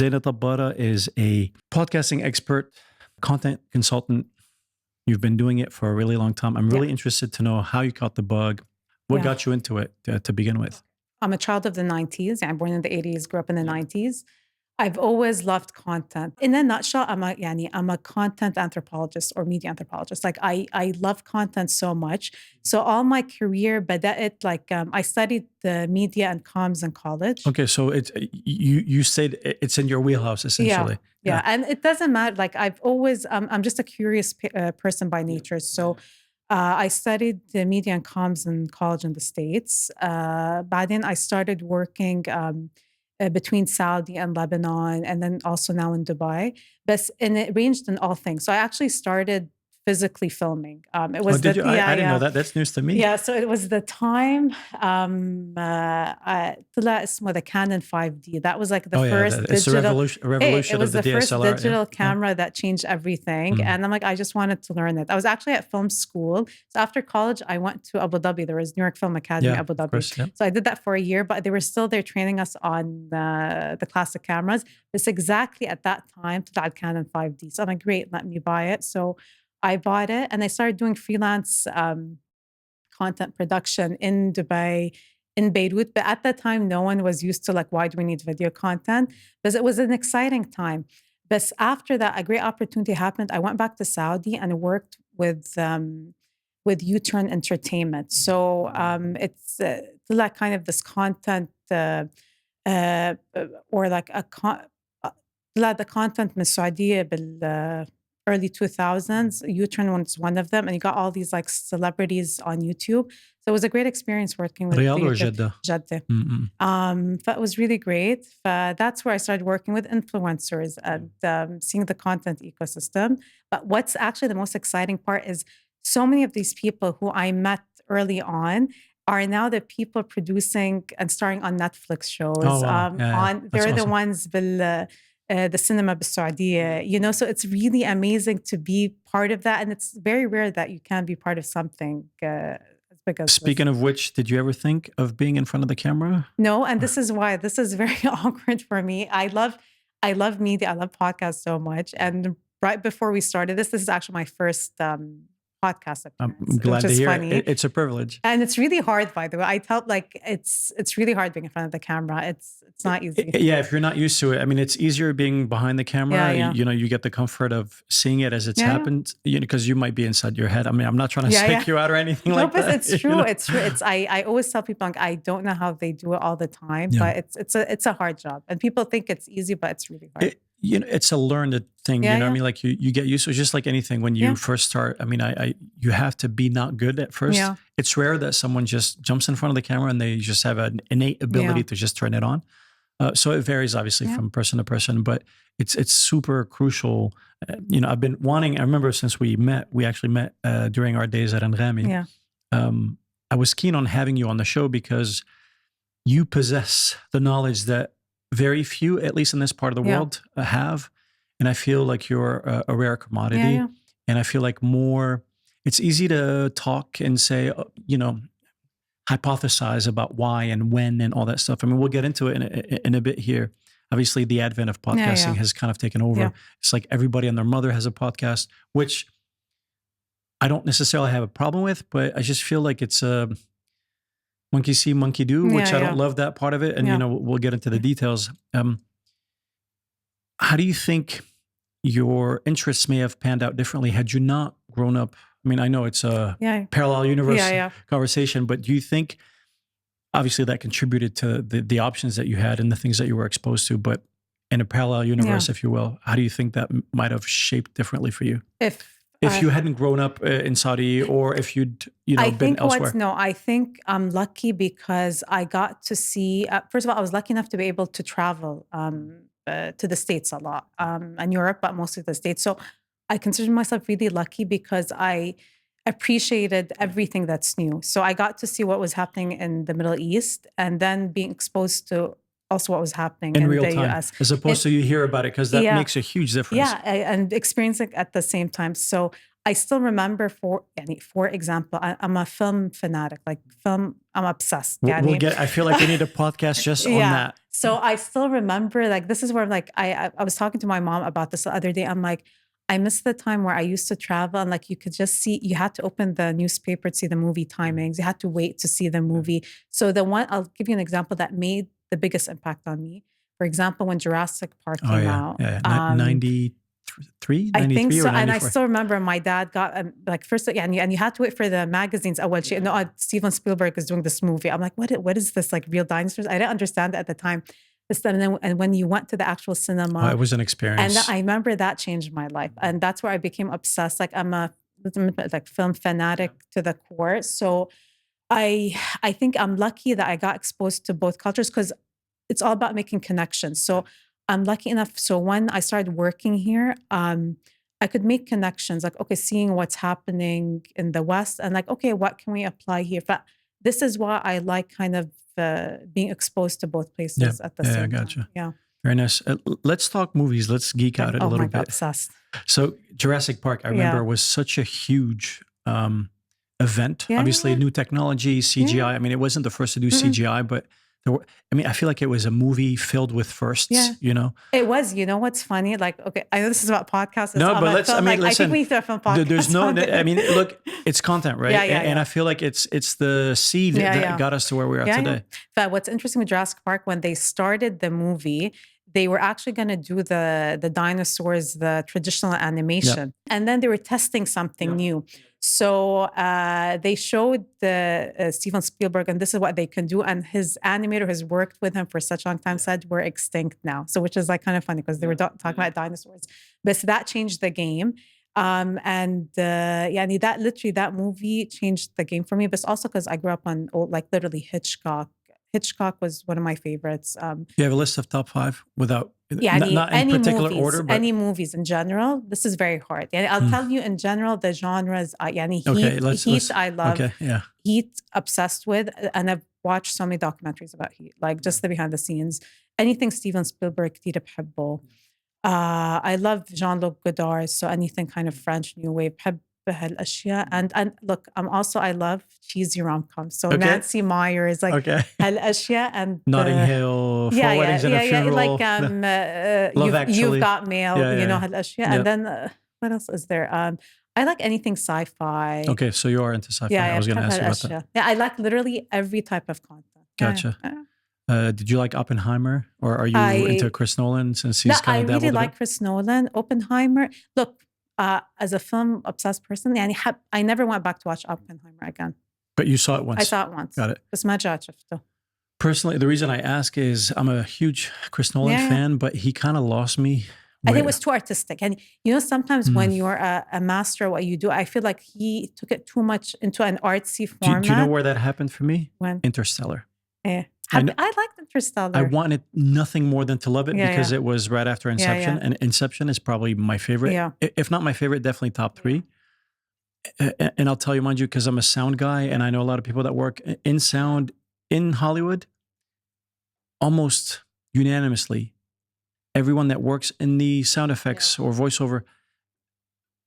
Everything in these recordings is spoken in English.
Zeina Tabbara is a podcasting expert, content consultant. You've been doing it for a really long time. I'm really interested to know how you caught the bug. What got you into it to begin with? I'm a child of the 90s. I'm born in the 80s, grew up in the 90s. I've always loved content. In a nutshell, I'm a content anthropologist or media anthropologist. Like I love content so much. So all my career, but I studied the media and comms in college. Okay, so it's you said it's in your wheelhouse essentially. Yeah. And it doesn't matter. Like I've always, I'm just a curious person by nature. So I studied the media and comms in college in the States. By then I started working between Saudi and Lebanon, and then also now in Dubai. And it ranged in all things. So I actually started physically filming. It was did you? I didn't know that. That's news to me. Yeah, so it was the time طلع اسمه the Canon 5D. That was like the first digital. It's a revolution it was of the first DSLR. digital camera that changed everything. And I'm like, I just wanted to learn it. I was actually at film school. So after college, I went to Abu Dhabi. There was New York Film Academy, Abu Dhabi. Course, So I did that for a year, but they were still there training us on the classic cameras. It's exactly at that time, طلع Canon 5D. So I'm like, great, let me buy it. So I bought it and I started doing freelance content production in Dubai, in Beirut. But at that time, no one was used to like, why do we need video content? Because it was an exciting time. But after that, a great opportunity happened. I went back to Saudi and worked with U-Turn Entertainment. So it's like kind of this content or like the content من السعودية early 2000s. U-Turn was one of them, and you got all these like celebrities on YouTube. So it was a great experience working with Riyadh or Jeddah? Jeddah. But it was really great. That's where I started working with influencers and seeing the content ecosystem. But what's actually the most exciting part is so many of these people who I met early on are now the people producing and starring on Netflix shows. Oh, wow. They're the ones the cinema بالسعودية, so it's really amazing to be part of that. And it's very rare that you can be part of something as big as Speaking of which, did you ever think of being in front of the camera? No, and this is why this is very awkward for me. I love media. I love podcasts so much. And right before we started this is actually my first podcast appearance. I'm glad to hear funny. It's a privilege. And it's really hard, by the way. I felt like it's really hard being in front of the camera. It's not easy. Yeah, if you're not used to it. I mean, it's easier being behind the camera. You get the comfort of seeing it as it's happened, because you might be inside your head. I mean, I'm not trying to psych you out or anything like that. It's true. It's true. I always tell people, like, I don't know how they do it all the time, but it's a hard job. And people think it's easy, but it's really hard. It's a learned thing, what I mean? Like you get used to it, just like anything when you first start. I mean, you have to be not good at first. Yeah. It's rare that someone just jumps in frront of the camera and they just have an innate ability to just turn it on. So it varies obviously from person to person, but it's super crucial. I've been wanting, I remember since we actually met during our days at Anrami. Yeah. I was keen on having you on the show because you possess the knowledge that very few, at least in this part of the world, have. And I feel like you're a rare commodity. Yeah. And I feel like it's easy to talk and say, hypothesize about why and when and all that stuff. I mean, we'll get into it in a bit here. Obviously, the advent of podcasting has kind of taken over. Yeah. It's like everybody and their mother has a podcast, which I don't necessarily have a problem with, but I just feel like it's a monkey see, monkey do, which I don't love that part of it. And, we'll get into the details. How do you think your interests may have panned out differently had you not grown up? I mean, I know it's a parallel universe conversation, but do you think, obviously that contributed to the options that you had and the things that you were exposed to, but in a parallel universe, if you will, how do you think that might have shaped differently for you? If you hadn't grown up in Saudi, or if you'd been elsewhere? I think I'm lucky because I got to see, first of all, I was lucky enough to be able to travel to the States a lot, and Europe, but mostly the States. So I consider myself really lucky because I appreciated everything that's new. So I got to see what was happening in the Middle East, and then being exposed to also what was happening in real the time, US. As opposed to you hear about it, because that makes a huge difference. Yeah, and experiencing it at the same time. So I still remember, for example, I'm a film fanatic, I'm obsessed. I feel like we need a podcast just on that. So I still remember, like, this is where, like, I was talking to my mom about this the other day. I'm like, I miss the time where I used to travel and, like, you could just see, you had to open the newspaper to see the movie timings. You had to wait to see the movie. So I'll give you an example that made the biggest impact on me. For example, when Jurassic Park came out, yeah. 93, I think 93 so. or And I 94? still remember my dad got, like, first, yeah, and you had to wait for the magazines. Oh, well, no, Steven Spielberg is doing this movie. I'm like, what is this? Like, real dinosaurs? I didn't understand it at the time. And when you went to the actual cinema, it was an and experience. I remember that changed my life. And that's where I became obsessed. Like, I'm a like film fanatic to the core. So I think I'm lucky that I got exposed to both cultures, because it's all about making connections. So I'm lucky enough. So when I started working here, I could make connections, like, okay, seeing what's happening in the West and, like, okay, what can we apply here? But this is why I like kind of being exposed to both places at the same gotcha. time. Yeah. Very nice. Let's talk movies. Let's geek out a little bit. Obsessed. So Jurassic Park, I remember, was such a huge event. Obviously, new technology, CGI. I mean, it wasn't the first to do CGI, but I feel like it was a movie filled with firsts, you know? It was. You know what's funny? Like, okay, I know this is about podcasts. No, but let's, film. listen. I think we need to have a podcast. There's no, look, it's content, right? And I feel like it's the seed that got us to where we are today. But what's interesting with Jurassic Park, when they started the movie, they were actually going to do the dinosaurs, the traditional animation. And then they were testing something new. So they showed Steven Spielberg, and this is what they can do. And his animator has worked with him for such a long time, said we're extinct now. So, which is, like, kind of funny, because they were talking about dinosaurs. But so that changed the game. That movie changed the game for me. But it's also because I grew up on literally Hitchcock. Hitchcock was one of my favorites. You have a list of top 5 without, not in any particular movies, order, but any movies in general. This is very hard. And I'll tell you in general the genres. Heat, I love. Okay, yeah. Heat, obsessed with, and I've watched so many documentaries about Heat, like just the behind the scenes. Anything Steven Spielberg, كتير بحبه. I love Jean-Luc Godard, so anything kind of French New Wave. بحب هالأشياء. And look, I love cheesy rom-coms. So Nancy Meyers, like هالأشياء, and Notting Hill, Four Weddings and a Funeral, like Love Actually. You've Got Mail, you know, هالأشياء. And then what else is there? I like anything sci-fi. Okay, so you are into sci-fi. I was going to ask you about that. Yeah, I like literally every type of content. Gotcha. Did you like Oppenheimer, or are you into Chris Nolan, since he's kind of dabbled? I really like Chris Nolan. Oppenheimer. Look, as a film obsessed person, I never went back to watch Oppenheimer again. But you saw it once. I saw it once. Got it. بس ما رجعت شفته. Personally, the reason I ask is I'm a huge Chris Nolan fan, but he kind of lost me. I think it was too artistic. And, you know, sometimes when you're a master of what you do, I feel like he took it too much into an artsy format. Do you know where that happened for me? When? Interstellar. Yeah. I liked Interstellar. I wanted nothing more than to love it because it was right after Inception. And Inception is probably my favorite. Yeah. If not my favorite, definitely top 3. And I'll tell you, mind you, because I'm a sound guy and I know a lot of people that work in sound in Hollywood, almost unanimously, everyone that works in the sound effects or voiceover,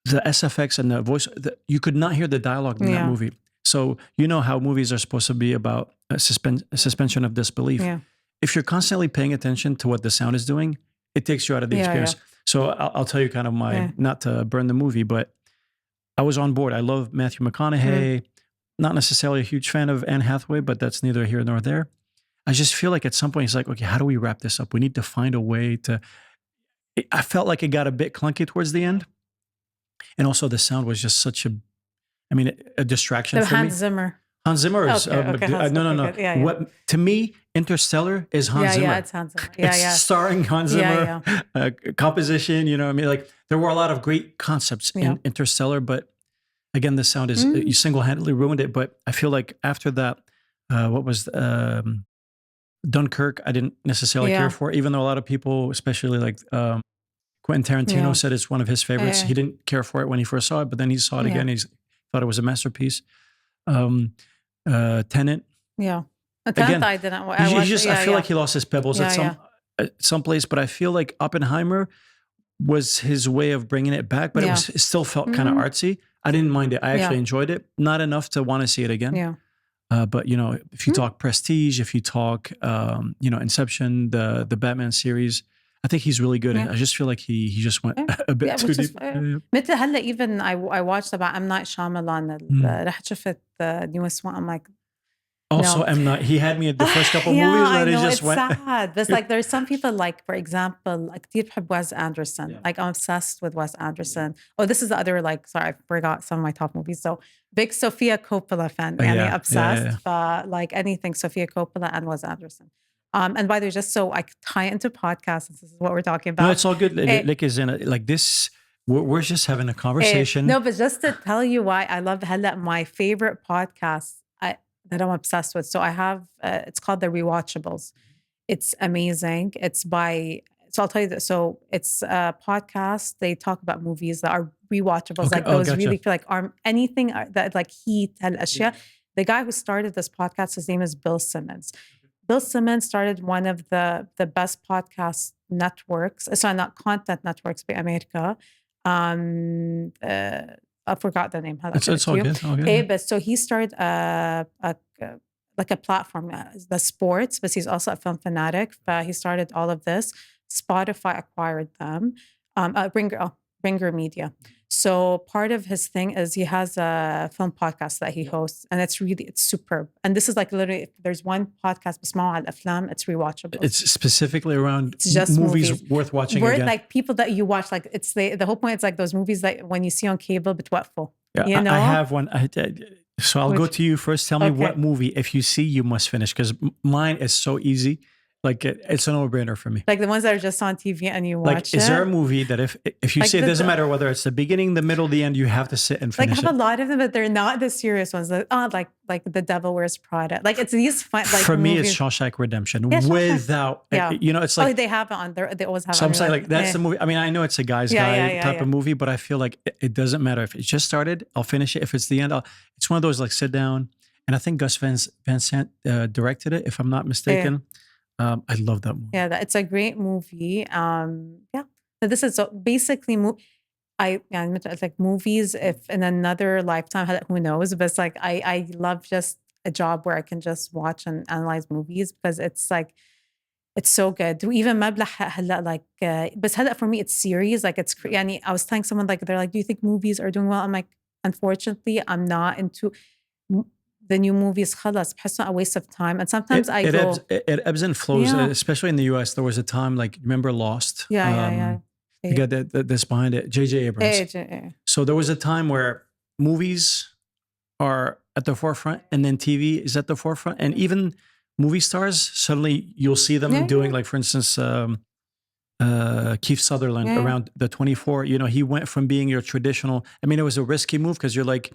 the SFX and the voice, you could not hear the dialogue in that movie. So you know how movies are supposed to be about suspension of disbelief. Yeah. If you're constantly paying attention to what the sound is doing, it takes you out of the experience. So I'll tell you kind of not to burn the movie, but I was on board. I love Matthew McConaughey. Not necessarily a huge fan of Anne Hathaway, but that's neither here nor there. I just feel like at some point it's like, okay, how do we wrap this up? We need to find a way to. I felt like it got a bit clunky towards the end, and also the sound was just such a distraction for me. Hans Zimmer. Hans Zimmer is no. Yeah. What to me, Interstellar is Hans Zimmer. Yeah, it's Hans Zimmer. It's starring Hans Zimmer. Composition, you know, like there were a lot of great concepts in Interstellar, but again, the sound is you single-handedly ruined it. But I feel like after that, what was Dunkirk? I didn't necessarily care for, even though a lot of people, especially like Quentin Tarantino, said it's one of his favorites. He didn't care for it when he first saw it, but then he saw it again. He thought it was a masterpiece. Tenet. Yeah. Again, I didn't. I feel like he lost his pebbles at some place, but I feel like Oppenheimer was his way of bringing it back, but it still felt kind of artsy. I didn't mind it. I actually enjoyed it. Not enough to want to see it again. Yeah. But if you talk Prestige, if you talk Inception, the Batman series, I think he's really good. I just feel like he just went a bit too deep. مثل هلا even I watched about M. Night Shyamalan. رحت شفت the newest one. I'm like, also, M. Night, he had me at the first couple movies that he just went. It's sad. But like there's some people like, for example, like كتير بحب Wes Anderson. Yeah. Like I'm obsessed with Wes Anderson. Yeah. Oh, this is the other sorry, I forgot some of my top movies. So big Sofia Coppola fan. Obsessed. But like anything Sofia Coppola and Wes Anderson. And by the way, just so I could tie into podcasts, this is what we're talking about. No, it's all good. Like this, we're just having a conversation. No, but just to tell you why I love my favorite podcast that I'm obsessed with. So I have, it's called The Rewatchables. It's amazing. So I'll tell you that. So it's a podcast. They talk about movies that are rewatchables. Okay. Like those really feel like anything that like Heat and Ashia. The guy who started this podcast, his name is Bill Simmons. Bill Simmons started one of the best podcast networks. Sorry, not content networks by America. I forgot the name. It's all good. But so he started like a platform, the sports, but he's also a film fanatic. But he started all of this. Spotify acquired them. Bringer Media. So part of his thing is he has a film podcast that he hosts, and it's superb. And this is like literally, if there's one podcast, بسمعه على الأفلام, it's rewatchable. It's specifically around movies worth watching again. Like people that you watch, like it's the whole point. It's like those movies that when you see on cable, بتوقفوا. Yeah, I have one. So I'll go to you first. Tell me what movie, if you see, you must finish, because mine is so easy. Like it's a no-brainer for me. Like the ones that are just on TV and you watch Is there a movie that if you say it doesn't matter whether it's the beginning, the middle, the end, you have to sit and finish I have a lot of them, but they're not the serious ones. Like The Devil Wears Prada. Like it's these fun. Like for me, movies. it's Shawshank Redemption. Without, it's like they have it on. They always have. So I'm saying like that's the movie. I mean, I know it's a guy's guy type of movie, but I feel like it doesn't matter if it just started. I'll finish it. If it's the end, it's one of those like sit down. And I think Gus Van Sant directed it, if I'm not mistaken. I love that movie. Yeah, it's a great movie. So this is basically it's like movies. If in another lifetime, who knows? But it's like I love just a job where I can just watch and analyze movies, because it's like it's so good. Even مبلغ هلا like بس هلا for me it's series. Like it's يعني I was telling someone, like they're like, do you think movies are doing well? I'm like, unfortunately, I'm not into the new movies. خلص بحسها a waste of time. And sometimes it ebbs and flows, especially in the US. There was a time, like, remember Lost? Yeah. You got this behind it, J.J. Abrams. So there was a time where movies are at the forefront, and then TV is at the forefront, and even movie stars, suddenly you'll see them doing, like, for instance, Keith Sutherland around the 24. He went from being your traditional. I mean, it was a risky move, because you're like,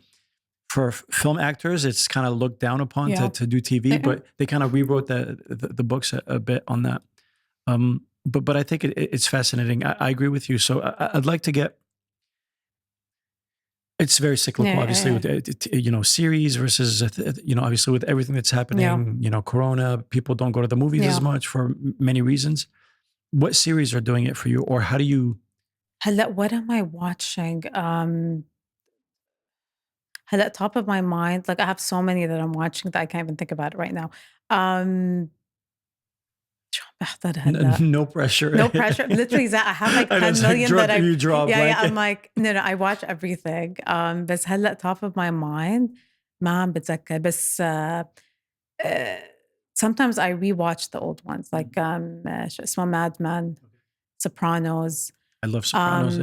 for film actors, it's kind of looked down upon to do TV, but they kind of rewrote the books a bit on that. But I think it's fascinating. I agree with you. So I'd like to get. It's very cyclical, obviously, with series versus obviously with everything that's happening. Corona, people don't go to the movies as much for many reasons. What series are doing it for you, or how do you? What am I watching? At top of my mind, like I have so many that I'm watching that I can't even think about it right now. No pressure. No pressure. Literally, I have like 10 million that you draw. I'm like, no, I watch everything. بس هلا top of my mind ما عم بتذكر. بس sometimes I rewatch the old ones, like شو اسمه Mad Men, Sopranos. I love Sopranos.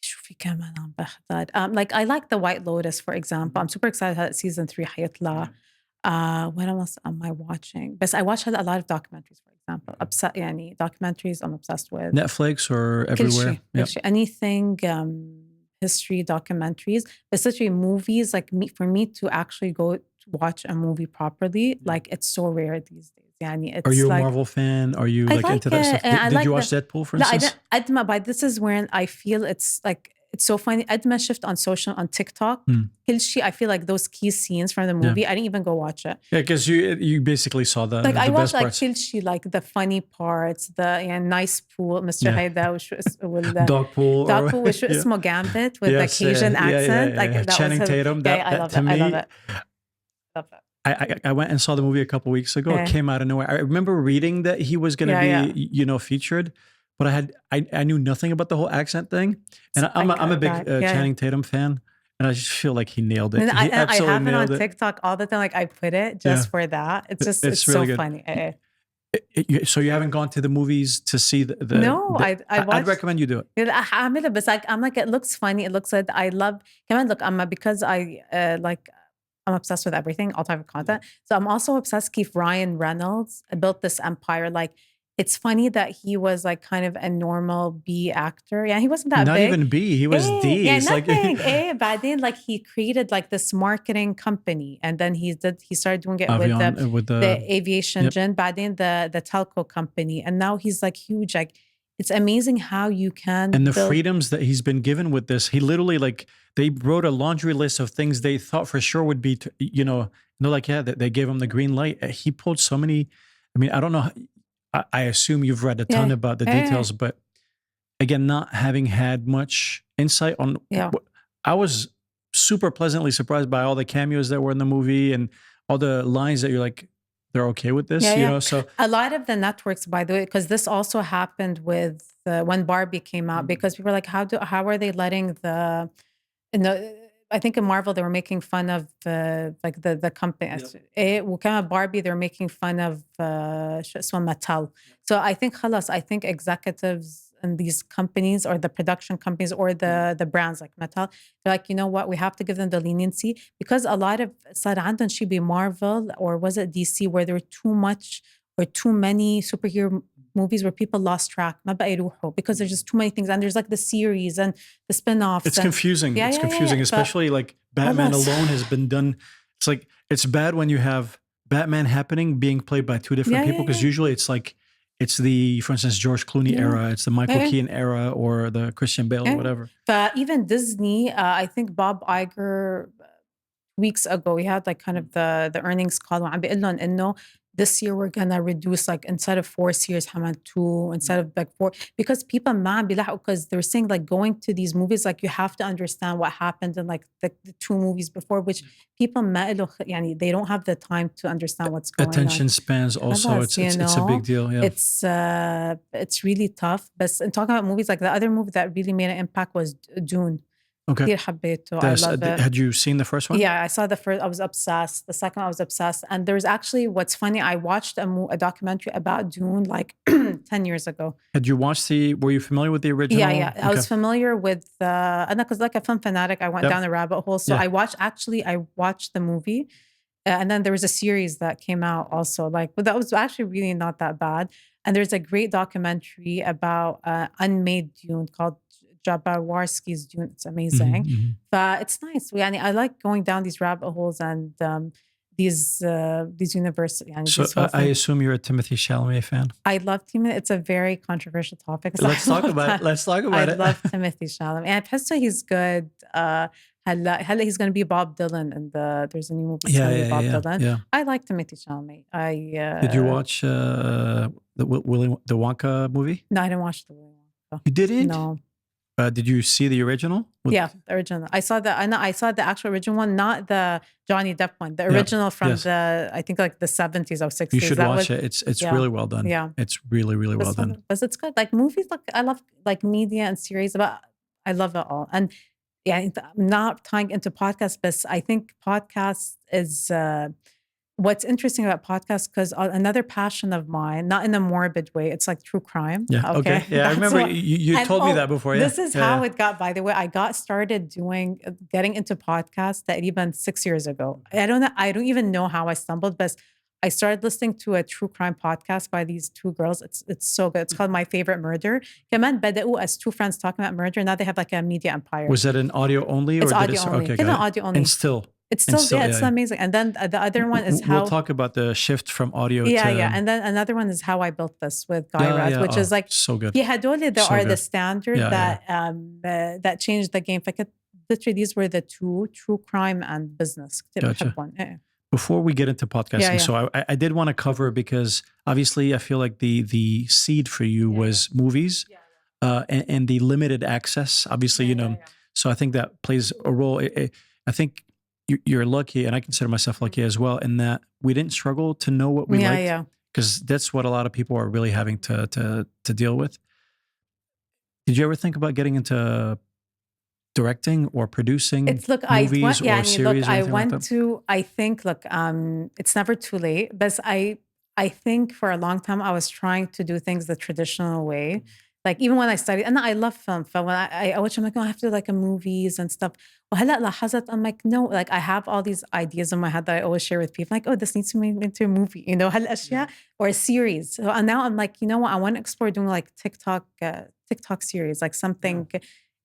شو في كمان عم بحضر. Like I like The White Lotus, for example. I'm super excited that season 3 حيطلع. What else am I watching? But I watch a lot of documentaries, for example. Documentaries I'm obsessed with. Netflix or everywhere? كل شيء. Anything, history, documentaries. But especially movies, like for me to actually go to watch a movie properly, like it's so rare these days. It's are you a like, Marvel fan? Are you like into that stuff? Did you watch Deadpool, for instance? But this is when I feel it's like, it's so funny. قد ما shift on TikTok. كل شيء, I feel like those key scenes from the movie, I didn't even go watch it. Yeah, because you basically saw the I best watched parts. كل شيء, like the funny parts, the nice pool, Mr. هيدا وشو Dog pool وشو اسمه Gambit with the Cajun accent. Like that Channing Tatum. I love it. I love it. Love it. I went and saw the movie a couple weeks ago. It came out of nowhere. I remember reading that he was going to be, featured, but I knew nothing about the whole accent thing. And I'm a big Channing Tatum fan, and I just feel like he nailed it. I have it on TikTok all the time. Like I put it just for that. It's really so good. Funny. So you haven't gone to the movies to see the no, I'd recommend you do it. I'm like, it looks funny. It looks good. I love, because I'm obsessed with everything, all type of content. So I'm also obsessed with Ryan Reynolds built this empire. Like, it's funny that he was like kind of a normal B actor. Yeah, he wasn't that Not big. even B, he was D. Yeah, nothing. But then like he created like this marketing company, and then he started doing it with the aviation engine, but then the telco company, and now he's like huge. Like, it's amazing how you can and the freedoms that he's been given with this. He literally they wrote a laundry list of things they thought for sure would be, they're like, they gave him the green light. He pulled so many. I mean, I don't know. I assume you've read a ton about the details, but again, not having had much insight on. I was super pleasantly surprised by all the cameos that were in the movie and all the lines that you're like, they're okay with this, So a lot of the networks, by the way, because this also happened with when Barbie came out, because people were like, how are they letting I think in Marvel they were making fun of the company. Barbie, they're making fun of Mattel. So I think executives in these companies or the production companies or the brands like Mattel, they're like, you know what, we have to give them the leniency, because a lot of صار should be Marvel, or was it DC, where there were too many superhero movies where people lost track because there's just too many things, and there's like the series and the spin-offs. It's confusing. It's confusing, especially like Batman alone has been done. It's like, it's bad when you have Batman happening being played by two different people, because usually it's like, it's for instance, George Clooney era, it's the Michael Keaton era, or the Christian Bale or whatever. But even Disney, I think Bob Iger weeks ago, we had like kind of the earnings call, وعم بيقول لهم إنه this year we're gonna reduce, like instead of 4 series, حمل 2, instead of like 4, because people ما عم بيلاحقوا, because they're saying like going to these movies, like you have to understand what happened in like the 2 movies before, which people ما إله they don't have the time to understand what's going on. Attention spans also, it's a big deal. Yeah, it's really tough. But in talking about movies, like the other movie that really made an impact was Dune. Okay. I love it. Had you seen the first one? Yeah, I saw the first. I was obsessed. The second, I was obsessed. And there's actually, what's funny, I watched a documentary about Dune like 10 years ago. Had you watched were you familiar with the original? Yeah. Okay. I was familiar with, and because like a film fanatic, I went down a rabbit hole. So I watched the movie. And then there was a series that came out also, but that was actually really not that bad. And there's a great documentary about unmade Dune called Jabarwarski's Dune. It's amazing. But it's nice. I like going down these rabbit holes and these universes. So I assume you're a Timothée Chalamet fan. I love Timothée. It's a very controversial topic. Let's talk about it. I love Timothée Chalamet. And I so he's good. هلا he's going to be Bob Dylan, and there's a new movie called Bob Dylan. Yeah. I like Timothée Chalamet. Did you watch the Wonka movie? No, I didn't watch the Willy Wonka. You didn't? No. Did you see the original? The original. I saw the actual original one, not the Johnny Depp one. The original from I think like the 70s or 60s. You should watch it. It's really well done. Yeah. It's really, really well done. But it's good. Like movies, I love like media and series, but I love it all. And I'm not tying into podcasts, but I think podcasts is what's interesting about podcasts, because another passion of mine, not in a morbid way, it's like true crime. Yeah. Okay. Yeah. I remember you told me that before. This is how it got, by the way. I got started getting into podcasts that even 6 years ago. I don't even know how I stumbled, but I started listening to a true crime podcast by these 2 girls. It's so good. It's called My Favorite Murder. كمان بدأوا as 2 friends talking about murder. Now they have like a media empire. Was that an audio only? It's audio only. Okay, audio only. And still. It's still amazing. And then the other one is how... We'll talk about the shift from audio to... Yeah. And then another one is How I Built This with Guy Raz, which is like... So good. The standard that changed the game. Literally, these were the 2, true crime and business. Gotcha. Before we get into podcasting, so I did want to cover, because obviously I feel like the seed for you was movies and the limited access, obviously, So I think that plays a role. I think, you're lucky, and I consider myself lucky as well, in that we didn't struggle to know what we liked, because that's what a lot of people are really having to deal with. Did you ever think about getting into directing or producing movies or series or anything like that? I think, it's never too late, but I think for a long time I was trying to do things the traditional way. Like even when I studied, and I love film, but when I always, I'm like, oh, I have to do like a movies and stuff. وهلأ لاحظت, I'm like, no, like I have all these ideas in my head that I always share with people. Like, oh, this needs to be made into a movie, هالأشياء, or a series. So and now I'm like, you know what? I want to explore doing like TikTok series, like something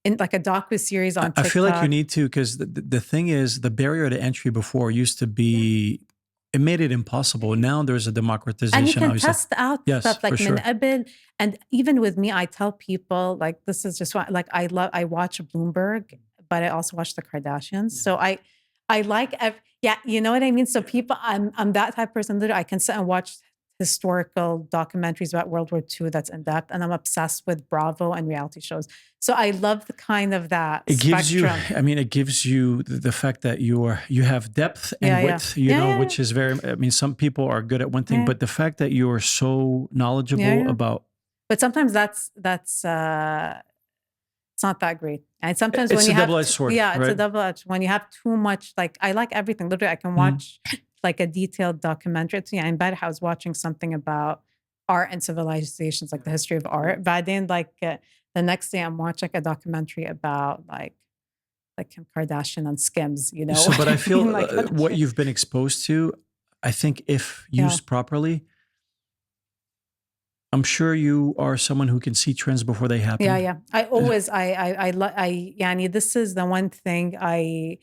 in like a docu series on TikTok. I feel like you need to, because the thing is, the barrier to entry before used to be, it made it impossible. Now there's a democratization. And you can obviously. test out stuff like sure. And even with me, I tell people, like, this is just what, like, I watch Bloomberg, but I also watch the Kardashians. So I like, you know what I mean? So people, I'm that type of person that I can sit and watch historical documentaries about World War II that's in depth, and I'm obsessed with Bravo and reality shows. So I love the kind of that spectrum. It gives you the fact that you have depth and width, which is very, some people are good at one thing, but the fact that you are so knowledgeable about. But sometimes that's it's not that great. And sometimes it's when you have, double-edged sword, it's a double-edged. When you have too much, like I like everything. Literally, I can watch like a detailed documentary. In bed, I was watching something about art and civilizations, like the history of art. But then, like the next day, I'm watching a documentary about like Kim Kardashian on Skims. So, but I feel what you've been exposed to, I think if used properly, I'm sure you are someone who can see trends before they happen. Yeah. I always, this is the one thing I'm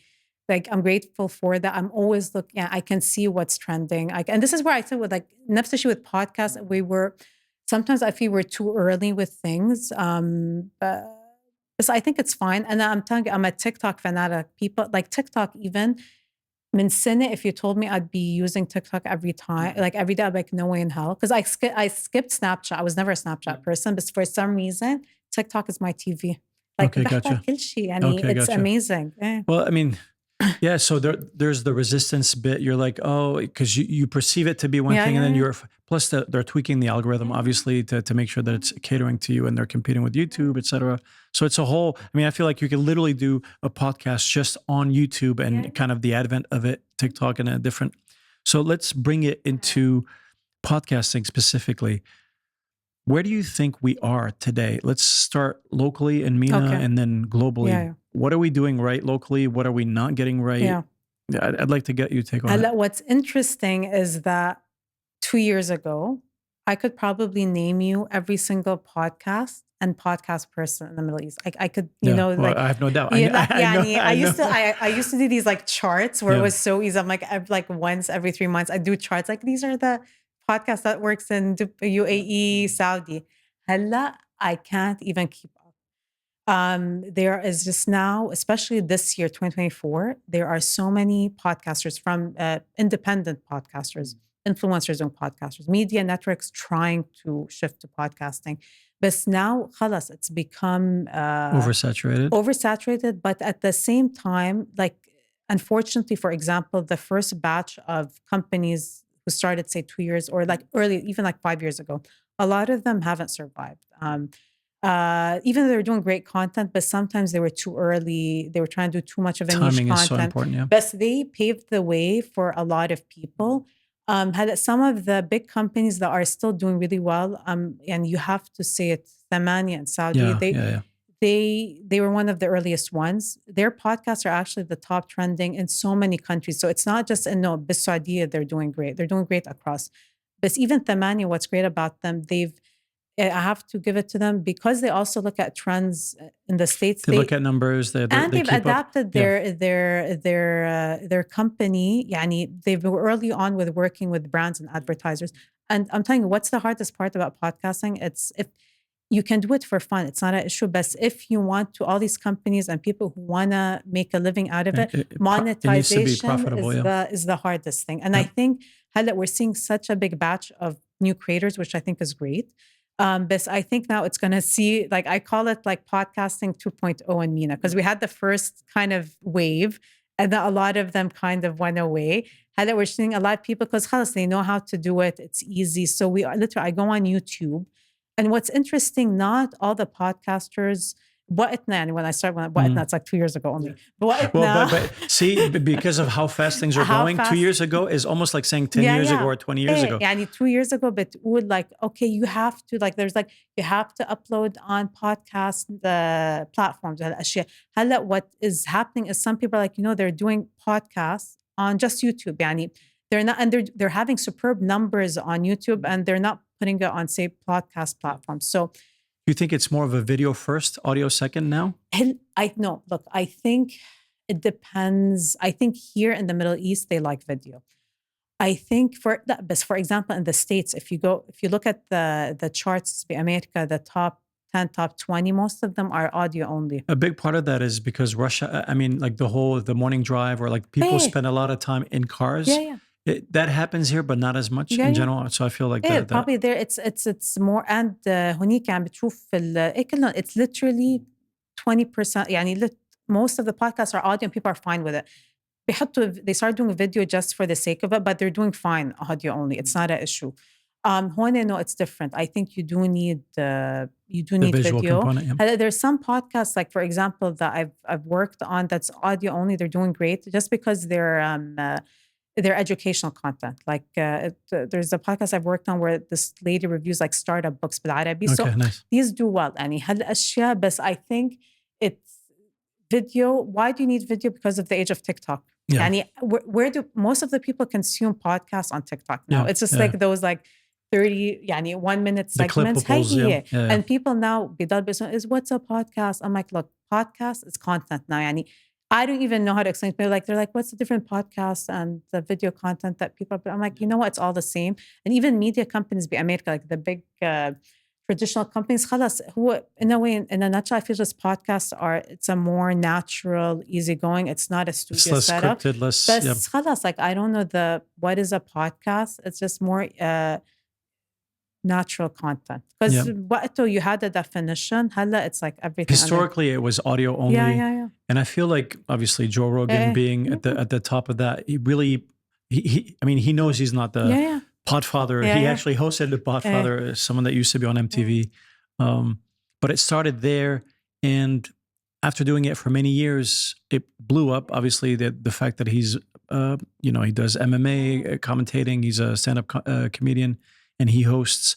grateful for, that I'm always looking. I can see what's trending. And this is where I said with like نفس الشيء with podcasts, sometimes I feel we're too early with things. So I think it's fine. And I'm telling you, I'm a TikTok fanatic. People like TikTok even. من سنة, if you told me I'd be using TikTok every time, like every day, I'd be like, no way in hell. Because I skipped Snapchat. I was never a Snapchat person, but for some reason, TikTok is my TV. Like, okay, gotcha. It's amazing. Yeah. Well, so there's the resistance bit. You're like, oh, because you perceive it to be one thing, and then plus they're tweaking the algorithm, obviously, to make sure that it's catering to you, and they're competing with YouTube, et cetera. So it's a whole, I feel like you could literally do a podcast just on YouTube and kind of the advent of it, TikTok and a different. So let's bring it into podcasting specifically. Where do you think we are today? Let's start locally in MENA and then globally. What are we doing right locally? What are we not getting right? I'd like to get you take on that. What's interesting is that 2 years ago, I could probably name you every single podcast and podcast person in the Middle East. I could, I have no doubt. I used to do these like charts where it was so easy. I'm like once every 3 months, I do charts. Like, these are the podcasts that works in UAE, Saudi. Halla, I can't even keep up. There is just now, especially this year, 2024, there are so many podcasters, from independent podcasters, influencers and podcasters, media networks trying to shift to podcasting. But now, khalas, it's become oversaturated. But at the same time, like, unfortunately, for example, the first batch of companies who started, say, 2 years or like early, even like 5 years ago, a lot of them haven't survived. Even though they were doing great content, but sometimes they were too early. They were trying to do too much of a niche content. Timing is so important, But they paved the way for a lot of people. Had some of the big companies that are still doing really well, and you have to say it, Thamania and Saudi, they were one of the earliest ones. Their podcasts are actually the top trending in so many countries. So it's not just in Saudi, they're doing great. They're doing great across. But even Thamania, what's great about them, I have to give it to them, because they also look at trends in the States. They look at numbers. They've adapted their company. They were early on with working with brands and advertisers. And I'm telling you, what's the hardest part about podcasting? It's if you can do it for fun. It's not an issue. But if you want to, all these companies and people who want to make a living out of it, monetization is the hardest thing. And I think we're seeing such a big batch of new creators, which I think is great. But I think now it's going to see, like, I call it like podcasting 2.0 in MENA, because we had the first kind of wave, And then a lot of them kind of went away. We're seeing a lot of people because they know how to do it. It's easy. So we are literally, I go on YouTube. And what's interesting, not all the podcasters, when I started, it's like 2 years ago only. But see, because of how fast things are going, 2 years ago is almost like saying 10 years ago or 20 years ago. Yeah, 2 years ago, but would okay, you have to you have to upload on podcast the platforms. What is happening is some people are they're doing podcasts on just YouTube. They're not, and they're having superb numbers on YouTube, and they're not putting it on, say, podcast platforms. So you think it's more of a video first, audio second now? I think it depends. I think here in the Middle East, they like video. I think for example, in the States, if you look at the charts in America, the top 10, top 20, most of them are audio only. A big part of that is because Russia, like the morning drive, or like people spend a lot of time in cars. Yeah. That happens here, but not as much in general. So I feel like that probably there it's more. And هنيك عم بتشوف it's literally 20%. Most of the podcasts are audio and people are fine with it. They start doing a video just for the sake of it, but they're doing fine audio only. It's not an issue. No, it's different. I think you do need video. Component, There's some podcasts, like for example, that I've worked on that's audio only. They're doing great just because they're educational content. Like there's a podcast I've worked on where this lady reviews like startup books بالعربي. Okay, so nice. These do well. هالأشياء, but I think it's video. Why do you need video? Because of the age of TikTok. Yeah. Where do most of the people consume podcasts on TikTok now? It's just like those 30 1 minute segments. And people now is what's a podcast? I'm like, look, podcast is content now. I don't even know how to explain it. They're like, what's the different podcast and the video content that people are? I'm like, you know what? It's all the same. And even media companies in America, like the big traditional companies, in a way, in a nutshell, I feel just podcasts it's a more natural, easygoing. It's not a studio it's less setup. Scripted, less. But I don't know what is a podcast. It's just more natural content. Because you had a definition. It's like everything. Historically, it was audio only. Yeah. And I feel like obviously Joe Rogan being at the top of that, he really, he knows he's not the Podfather. He actually hosted the Podfather, someone that used to be on MTV. But it started there, and after doing it for many years, it blew up. Obviously, the fact that he's, he does MMA commentating. He's a stand-up comedian, and he hosts.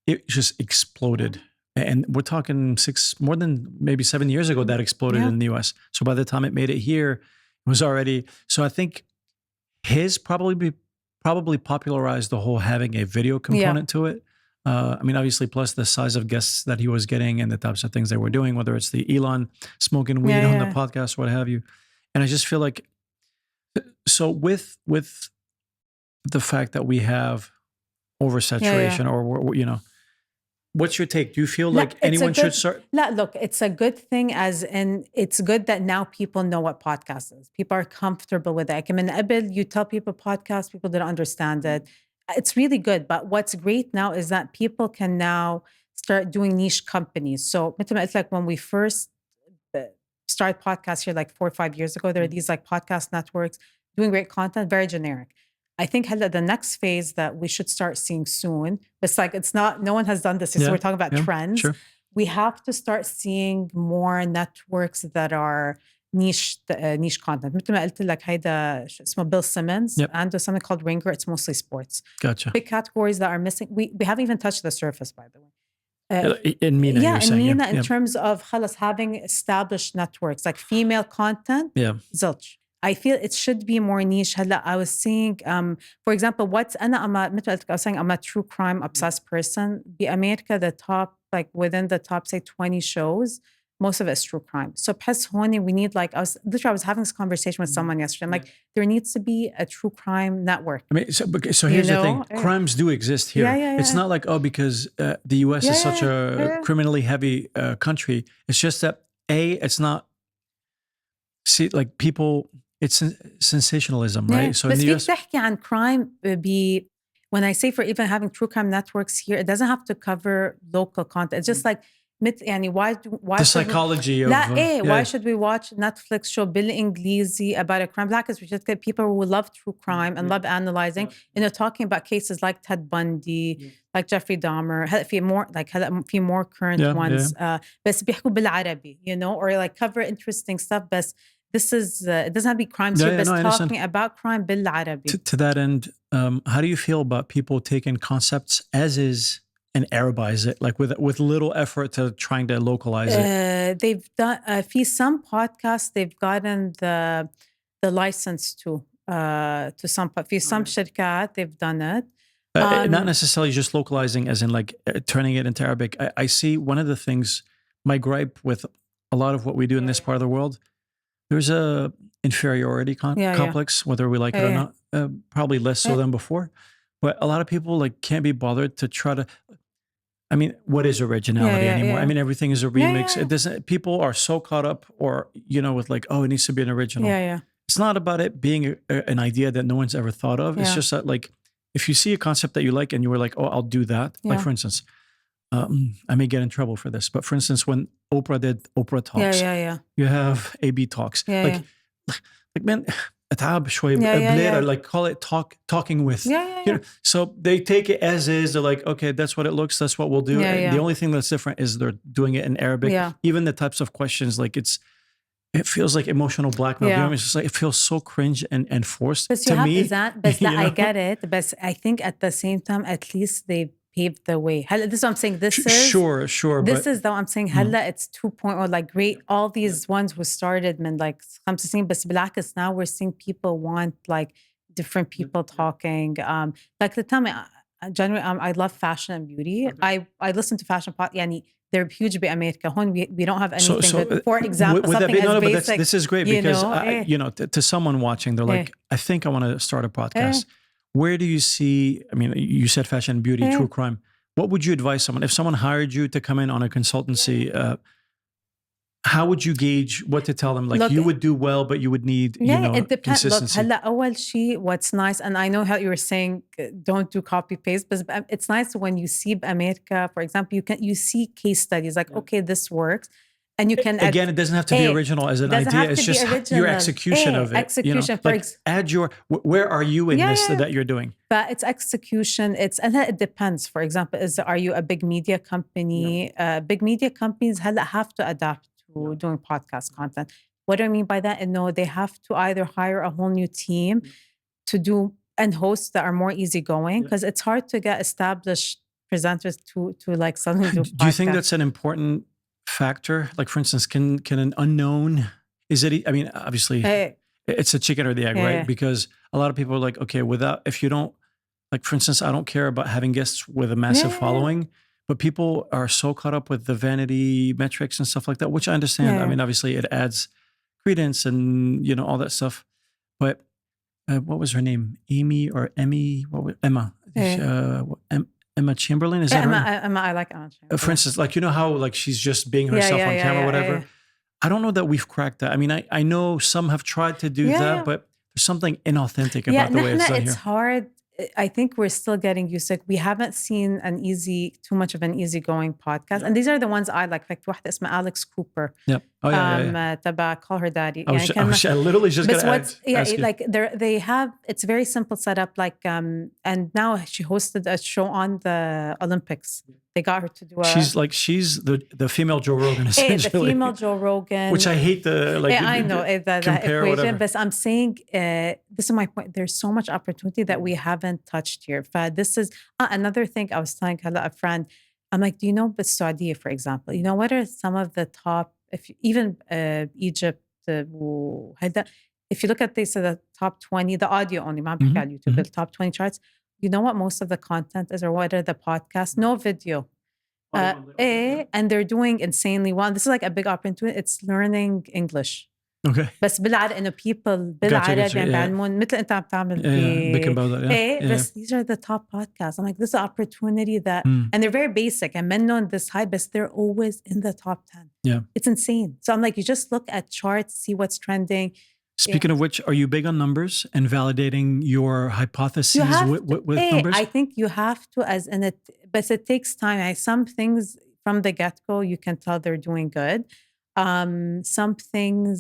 It just exploded. And we're talking more than maybe 7 years ago that exploded in the US. So by the time it made it here, it was already. So I think his probably popularized the whole having a video component to it. Obviously, plus the size of guests that he was getting and the types of things they were doing, whether it's the Elon smoking weed on the podcast, what have you. And I just feel like, so with the fact that we have oversaturation or, what's your take? Do you feel like anyone should start? Look, it's a good thing, as in it's good that now people know what podcast is. People are comfortable with it. You tell people podcast, people didn't understand it. It's really good. But what's great now is that people can now start doing niche companies. So it's like when we first started podcasts here like 4 or 5 years ago, there are these like podcast networks doing great content, very generic. I think the next phase that we should start seeing soon, no one has done this. So we're talking about trends. Sure. We have to start seeing more networks that are niche content. مثل ما قلت لك هيدا اسمه Bill Simmons and there's something called Ringer. It's mostly sports. Gotcha. Big categories that are missing. We haven't even touched the surface, by the way. In MENA, in terms of having established networks like female content. Zilch. I feel it should be more niche. I was seeing, for example, I'm a true crime obsessed person. In America, the top, like within the top, say 20 shows, most of it is true crime. So we need I was having this conversation with someone yesterday. I'm like, there needs to be a true crime network. So here's the thing. Crimes do exist here. It's not like, because the US is such a criminally heavy country. It's just that, it's not, people... It's sensationalism, right? So in the US, بتحكي عن crime when I say for even having true crime networks here, it doesn't have to cover local content. It's just like يعني why the psychology of why should we watch Netflix show بالإنجليزي about a crime? بالعكس, we should get people who love true crime and love analyzing, talking about cases like Ted Bundy, like Jeffrey Dahmer. هلا في more like هلا في more current ones. بس بيحكوا بالعربي, or like cover interesting stuff. بس this is it doesn't have to be crime series, but talking about crime بالعربي. To that end, how do you feel about people taking concepts as is and Arabize it, like with little effort to trying to localize it? They've done في some podcasts they've gotten the license to some في some شركات they've done it. Not necessarily just localizing as in like turning it into Arabic. I see one of the things, my gripe with a lot of what we do in this part of the world, there's a inferiority complex, whether we like it or not, probably less so than before. But a lot of people like can't be bothered to try to, I mean, what is originality anymore? I mean, everything is a remix. It doesn't, people are so caught up or, with like, oh, it needs to be an original. It's not about it being an idea that no one's ever thought of. It's just that like, if you see a concept that you like and you were like, oh, I'll do that. Like for instance, I may get in trouble for this, but for instance, when Oprah did Oprah Talks, you have AB Talks. Like man, like call it talking with. So they take it as is. They're like, okay, that's what it looks. That's what we'll do. The only thing that's different is they're doing it in Arabic. Even the types of questions, like it feels like emotional blackmail. It's just like it feels so cringe and forced. But to me, but I get it. But I think at the same time, at least they paved the way. This is what I'm saying. This is sure. This is though I'm saying. It's 2.0. Like great. All these ones were started من like 5 سنين. But بالعكس, now we're seeing people want like different people talking. Like the time, generally, I love fashion and beauty. I listen to fashion يعني they're huge بأمريكا. هون we don't have anything. So, for example, something as basic. This is great because to someone watching, they're like, I think I want to start a podcast. Where do you see? I mean, you said fashion, beauty, true crime. What would you advise someone if someone hired you to come in on a consultancy? How would you gauge what to tell them? Like, look, you would do well, but you would need, it depends. consistency. Look, أول شيء, what's nice, and I know how you were saying, don't do copy paste, but it's nice when you see America, for example, you see case studies like, okay, this works. And you can again, it doesn't have to be original as an idea. It's just your execution of it. Execution. Like add your, where are you in this that you're doing? But it's execution. And it depends. For example, are you a big media company? Big media companies have to adapt to doing podcast content. What do I mean by that? And no, they have to either hire a whole new team to do and hosts that are more easygoing, because it's hard to get established presenters to like suddenly do podcasts. Do you think that's an important factor? Like, for instance, can an unknown, is it, I mean, obviously it's a chicken or the egg, right? Because a lot of people are like, okay, if you don't, like, for instance, I don't care about having guests with a massive following, but people are so caught up with the vanity metrics and stuff like that, which I understand. I mean, obviously it adds credence and, all that stuff. But what was her name? Amy or Emmy? Emma. Emma Chamberlain, is that her? Emma, I like Emma Chamberlain. For instance, like, how like she's just being herself on camera, whatever. I don't know that we've cracked that. I mean, I know some have tried to do that, but there's something inauthentic about the way it's done here. It's hard. I think we're still getting used to it. We haven't seen too much of an easygoing podcast. And these are the ones I like. Like واحدة اسمها Alex Cooper. Yeah. Oh, yeah. تبع Call Her Daddy. I literally just got to ask like they have, it's very simple setup. Like, and now she hosted a show on the Olympics. They got her to do she's the female Joe Rogan, essentially. The female Joe Rogan. Which I hate I know that equation, whatever. but I'm saying, this is my point. There's so much opportunity that we haven't touched here. This is another thing I was telling a friend. I'm like, do you know, Saudi, for example, what are some of the top, even Egypt, if you look at the top 20, the audio only, ما بحكي على YouTube, the top 20 charts, you know what most of the content is, or what are the podcasts? No video. And they're doing insanely well. This is like a big opportunity. It's learning English. Okay. بس بالعربي انه people بالعربي بيعلمون مثل انت عم تعمل بس these are the top podcasts. I'm like, this is an opportunity that and they're very basic and منهم this high, but they're always in the top 10. Yeah. It's insane. So I'm like, you just look at charts, see what's trending. Speaking of which, are you big on numbers and validating your hypotheses with numbers? I think you have to, but it takes time. Some things from the get-go, you can tell they're doing good. Some things,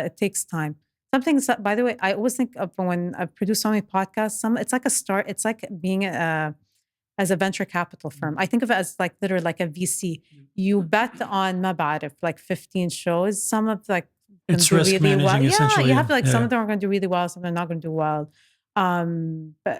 it takes time. Some things, by the way, I always think of when I produce so many podcasts, it's like a start. It's like being as a venture capital firm. I think of it as like literally like a VC. You bet on Mabarif, like 15 shows. Some of like it's do risk really managing, well. Essentially. You have to some of them are going to do really well, some of them are not going to do well. But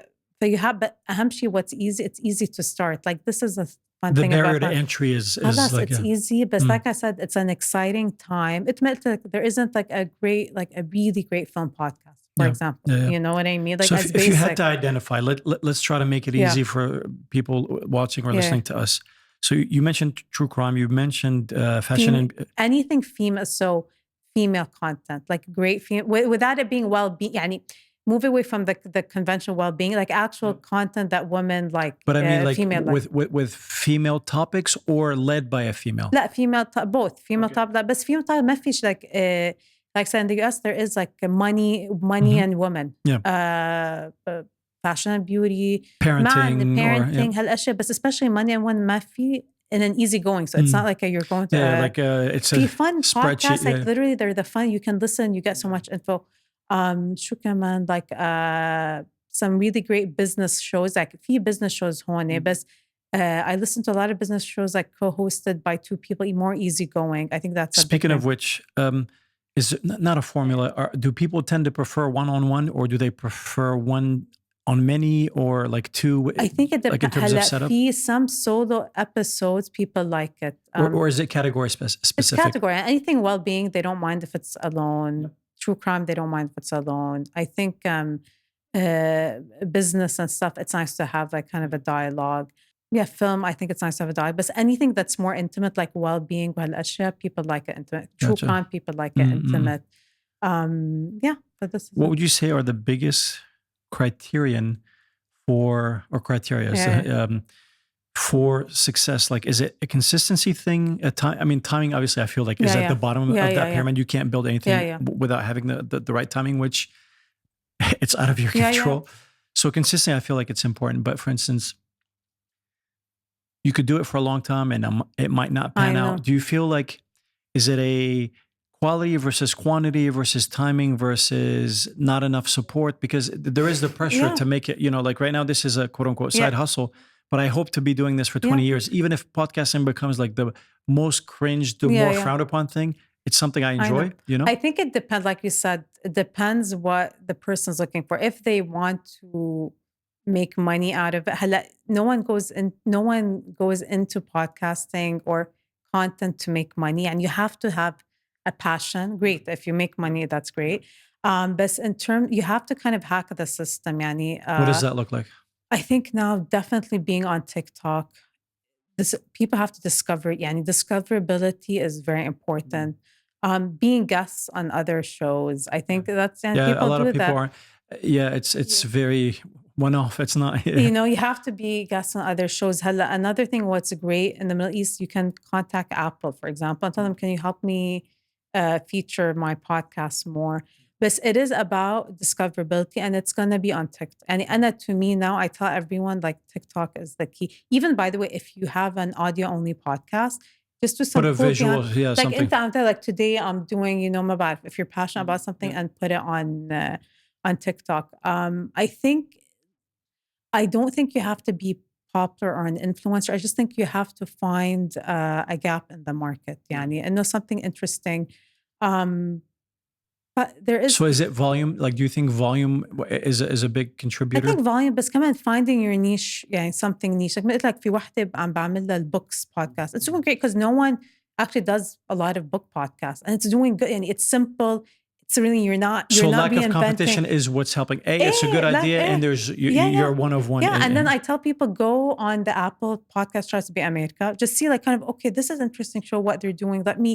أهم شيء, what's easy, it's easy to start. Like this is a fun thing about the barrier to entry is like it's easy, but like I said, it's an exciting time. It meant like there isn't like a really great film podcast, for example. You know what I mean? Like, so if you had to identify, let's try to make it easy for people watching or listening to us. So you mentioned true crime, you mentioned fashion and anything female. So female content, like great female, without it being well-being. Yani, move away from the conventional well-being, like actual content that women like. But I mean, like female, with female topics or led by a female? لا, female both. Female top, but female top ما فيش like say in the US there is like money and women. Fashion and beauty, parenting هالاشياء, but especially money and women ما في in an easy going. So it's not like you're going to it's a fun podcast. Like literally they're the fun. You can listen, you get so much info. شو كمان like some really great business shows, like في business shows هون بس I listen to a lot of business shows like co-hosted by two people, more easygoing. I think that's speaking of which, is it not a formula? Do people tend to prefer one-on-one, or do they prefer one on many, or like two? I think it depends. Like in terms of setup? Some solo episodes, people like it. Or is it category specific? It's category. Anything well-being, they don't mind if it's alone. True crime, they don't mind if it's alone. I think business and stuff, it's nice to have like kind of a dialogue. Yeah, film, I think it's nice to have a dialogue. But anything that's more intimate, like well-being, people like it intimate. True crime, people like it intimate. But this is what would you say are the biggest criterion for success? Like, is it a consistency thing? I mean, timing, obviously, I feel like is at the bottom of that pyramid. You can't build anything without having the right timing, which it's out of your control. So consistency, I feel like it's important. But for instance, you could do it for a long time and it might not pan out. Do you feel like, is it a quality versus quantity versus timing versus not enough support? Because there is the pressure to make it, like right now, this is a quote unquote side hustle, but I hope to be doing this for 20 years. Even if podcasting becomes like the most cringed, the more frowned upon thing, it's something I enjoy, I think it depends, like you said, it depends what the person's looking for. If they want to make money out of it, no one goes into podcasting or content to make money, and you have to have a passion. Great, if you make money, that's great. But you have to kind of hack the system. What does that look like? I think now definitely being on TikTok, people have to discover it. Discoverability is very important. Being guests on other shows, I think that's people a lot do of people that. are. It's very one-off. It's not. You have to be guests on other shows. Another thing, what's great in the Middle East, you can contact Apple, for example, and tell them, can you help me feature my podcast more? But it is about discoverability, and it's going to be on TikTok. And to me now, I tell everyone like TikTok is the key. Even by the way, if you have an audio-only podcast, just do some put a visual, like something. Like today, I'm doing, if you're passionate about something, and put it on TikTok. I don't think you have to be popular or an influencer. I just think you have to find a gap in the market, and know something interesting. But there is. So is it volume? Like, do you think volume is a big contributor? I think volume, but كمان finding your niche, something niche. Like في واحدة عم بعمل لها books podcast. It's doing great because no one actually does a lot of book podcasts, and it's doing good. And it's simple. It's really you're not lack of competition is what's helping. It's a good idea, and you're one of one. Yeah, and then I tell people, go on the Apple podcast charts to be America. Just see like kind of, okay, this is an interesting show, what they're doing. Let me,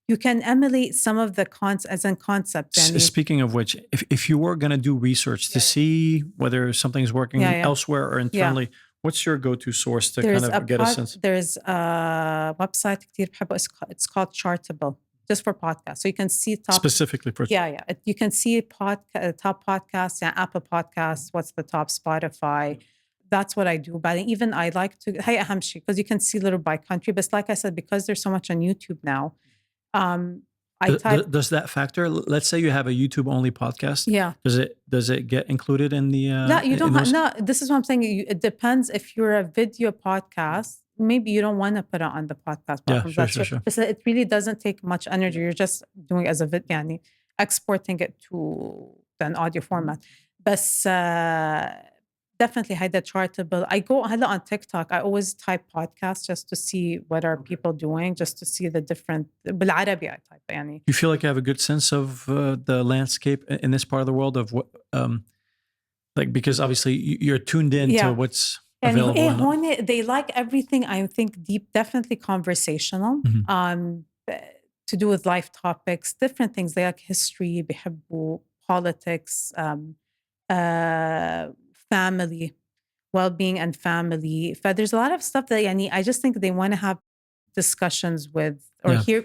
you can emulate some of the concepts. Speaking of which, if you were going to do research to see whether something's working elsewhere or internally, what's your go-to source to kind of get a sense? There's a website كتير بحبه. It's called Chartable, just for podcasts. So you can see specifically for you can see top podcasts, Apple Podcasts, what's the top, Spotify. that's what I do. But even I like to, because you can see little by country. But like I said, because there's so much on YouTube now, I type. Does that factor? Let's say you have a YouTube only podcast. Yeah. Does it get included in the? No, you don't. No, this is what I'm saying. It depends. If you're a video podcast, maybe you don't want to put it on the podcast platform. Yeah, sure. But it really doesn't take much energy. You're just doing it as a video, exporting it to an audio format. But definitely هيدا chartable. I go on TikTok. I always type podcasts just to see what are people doing, just to see the different. بالعربي I type يعني. You feel like you have a good sense of the landscape in this part of the world of what, because obviously you're tuned in to what's available. They like everything. I think deep, definitely conversational. To do with life topics, different things. They like history, بيحبوا politics, family, well-being and family. But there's a lot of stuff that I just think they want to have discussions with hear.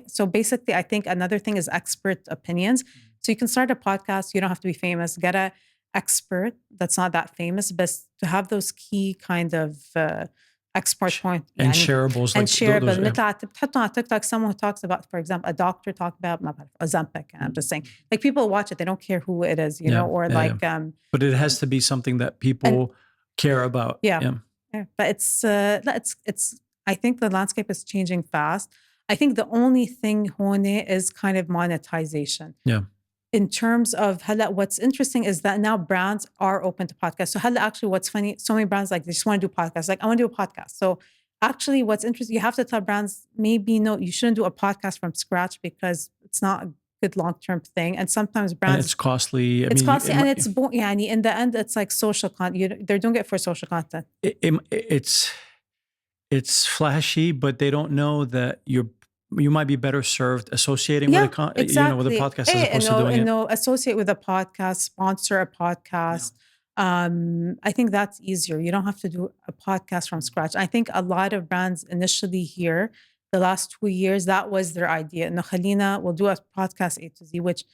So basically, I think another thing is expert opinions. So you can start a podcast. You don't have to be famous. Get a expert that's not that famous, but to have those key kind of export point and shareables. And shareable. بتحطوا على TikTok someone who talks about, for example, a doctor talk about Ozempic. I'm just saying, like, people watch it, they don't care who it is, you know, or but it has to be something that people care about. Yeah. But it's I think the landscape is changing fast. I think the only thing hone is kind of monetization. Yeah. In terms of what's interesting is that now brands are open to podcasts. So actually what's funny, so many brands they just want to do podcasts. Like, I want to do a podcast. So actually what's interesting, you have to tell brands, maybe no, you shouldn't do a podcast from scratch because it's not a good long-term thing. And sometimes brands... And it's costly. And it's in the end, it's like social content. They're doing it for social content. It's flashy, but they don't know that you might be better served associating with with a podcast as opposed to doing it. Associate with a podcast, sponsor a podcast. I think that's easier. You don't have to do a podcast from scratch. I think a lot of brands initially here, the last 2 years, that was their idea. No, Khalina will do a podcast A to Z, which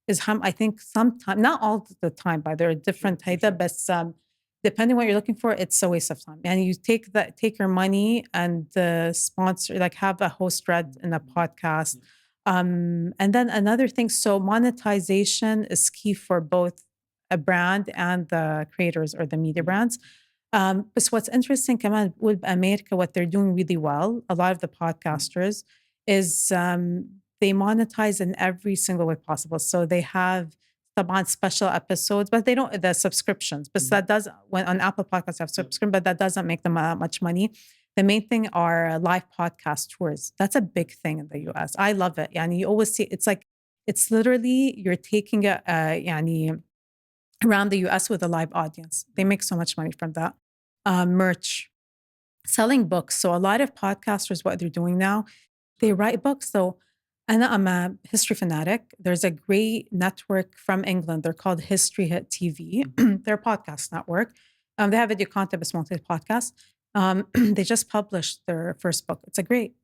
is, I think, sometimes, not all the time, but there are different types, but depending what you're looking for, it's a waste of time. And you take your money and sponsor, like have a host read in a podcast. And then another thing, so monetization is key for both a brand and the creators or the media brands. But what's interesting, كمان with America, what they're doing really well, a lot of the podcasters, is they monetize in every single way possible. So they have special episodes, but they don't, the subscriptions. But that does, when on Apple Podcasts have subscription, but that doesn't make them much money. The main thing are live podcast tours. That's a big thing in the US. I love it. You always see, it's literally, you're taking around the US with a live audience. They make so much money from that. Merch, selling books. So a lot of podcasters, what they're doing now, they write books. So I'm a history fanatic. There's a great network from England. They're called History Hit TV. They're a podcast network. They have video content, but mostly podcast. They just published their first book. It's a great.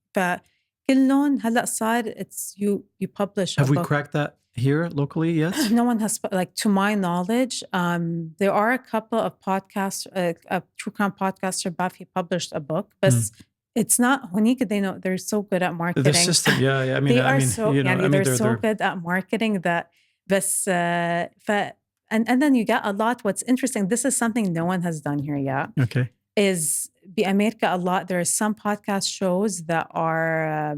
كلهم هلا صار it's you publish. Have we cracked that here locally yet? No one has, like, to my knowledge. There are a couple of podcasts. A true crime podcaster, Buffy, published a book, but. It's not Honika. They know they're so good at marketing. The system, yeah. They're so good at marketing that. And then you get a lot. What's interesting, this is something no one has done here yet. Okay. Is in America a lot. There are some podcast shows that are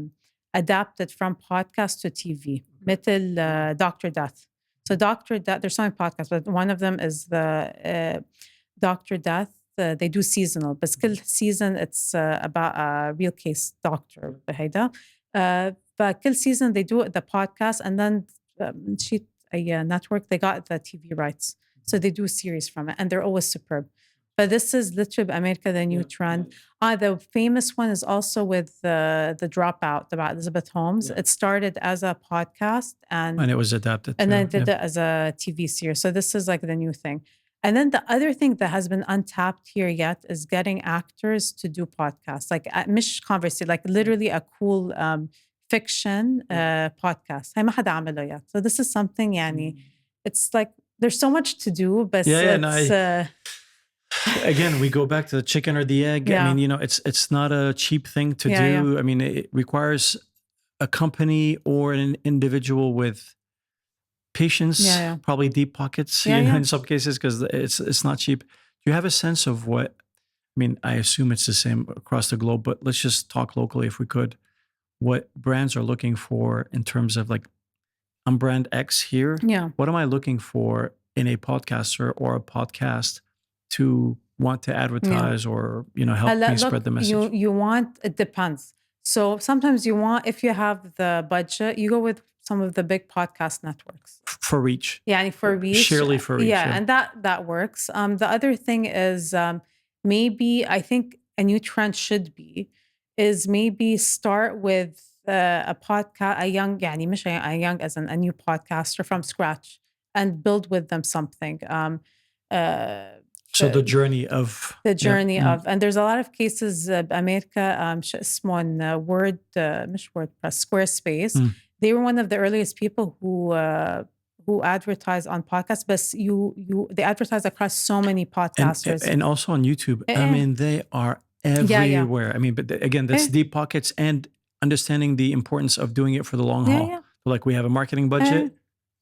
adapted from podcast to TV. مثل Dr. Death. So Dr. Death. There's so many podcasts, but one of them is the Dr. Death. They do seasonal, but كل season it's about a real case doctor بهيدا. But كل season they do the podcast, and then a network, they got the TV rights, so they do a series from it, and they're always superb. But this is literally America, the new trend. The famous one is also with the Dropout about Elizabeth Holmes. It started as a podcast, and it was adapted, and then did it as a TV series. So this is like the new thing. And then the other thing that has been untapped here yet is getting actors to do podcasts, like مش conversation, like literally a cool fiction podcast. هاي ما حدا عمله yet. So this is something, it's like there's so much to do, but Again, we go back to the chicken or the egg. I mean, it's not a cheap thing to do. I mean, it requires a company or an individual with patience, probably deep pockets, in some cases, because it's not cheap. Do you have a sense of what? I mean, I assume it's the same across the globe, but let's just talk locally if we could. What brands are looking for in terms of like, I'm brand X here. Yeah. What am I looking for in a podcaster or a podcast to want to advertise or help me spread the message? You want, it depends. So sometimes you want, if you have the budget, you go with some of the big podcast networks. For reach. Yeah, for reach. Surely for reach. Yeah, and that works. The other thing is maybe I think a new trend should be is maybe start with a podcast, a young, يعني مش a young as in a new podcaster from scratch and build with them something. So the journey of and there's a lot of cases بأمريكا شو اسمه Word مش WordPress Squarespace. They were one of the earliest people who advertise on podcasts, but they advertise across so many podcasters and also on YouTube. I mean, they are everywhere. I mean, but again, that's deep pockets and understanding the importance of doing it for the long haul. Like we have a marketing budget.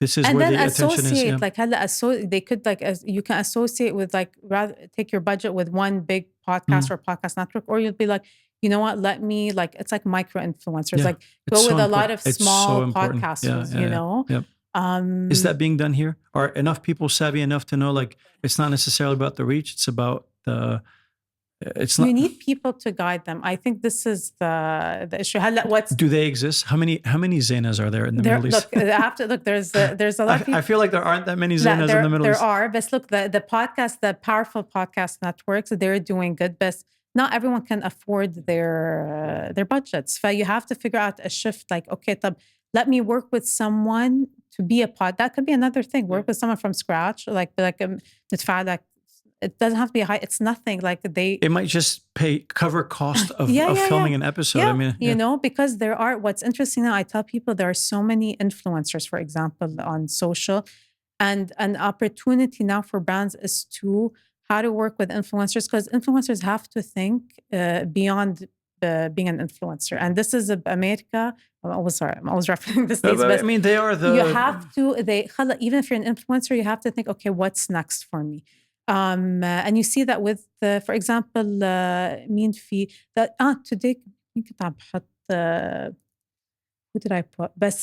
This is where the attention is. Like they could you can associate with rather take your budget with one big podcast or podcast network, or you'll be like, you know what? Let me it's like micro influencers. Like go with a lot of small podcasters. Is that being done here? Are enough people savvy enough to know like it's not necessarily about the reach? It's about the. It's not. You need people to guide them. I think this is the issue. Do they exist? How many Zeinas are there in the Middle East? Look, there's a lot of people. I feel like there aren't that many Zeinas in the Middle East. There are, but look, the powerful podcast networks, they're doing good, but not everyone can afford their budgets. So you have to figure out a shift. Like, okay, let me work with someone to be a pod. That could be another thing. Work with someone from scratch, it doesn't have to be high. It's nothing. It might just cover cost of filming an episode. Yeah. I mean, because there are. What's interesting now, I tell people there are so many influencers, for example, on social, and an opportunity now for brands is to how to work with influencers, because influencers have to think beyond being an influencer. And this is America. I'm always referencing the States. But I mean, they are the. You have to. Even if you're an influencer, you have to think, okay, what's next for me? And you see that with, for example, مين في that today كنت عم بحط who did I put? But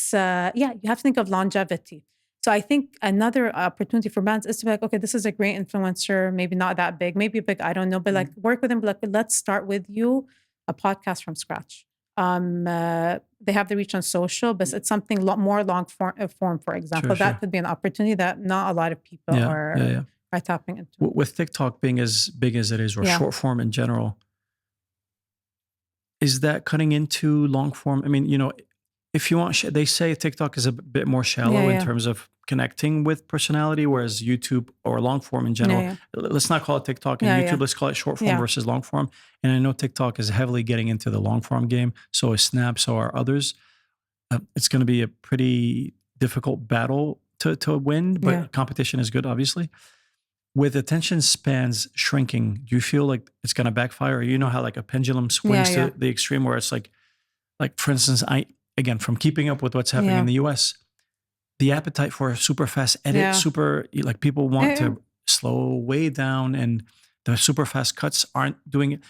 you have to think of longevity. So I think another opportunity for brands is to be like, okay, this is a great influencer, maybe not that big, maybe big, I don't know, but work with them, like, let's start with you a podcast from scratch. They have the reach on social, but it's something more long form, for example. That could be an opportunity that not a lot of people are tapping into. With TikTok being as big as it is, or short form in general, is that cutting into long form? I mean, if you want, they say TikTok is a bit more shallow in terms of connecting with personality, whereas YouTube or long form in general, let's not call it TikTok and YouTube, let's call it short form versus long form. And I know TikTok is heavily getting into the long form game. So is Snap, so are others. It's going to be a pretty difficult battle to win, but competition is good, obviously. With attention spans shrinking, do you feel like it's going to backfire? You know how like a pendulum swings to the extreme where it's like for instance, again, from keeping up with what's happening in the US, the appetite for a super fast edit, people want to slow way down, and the super fast cuts aren't doing it.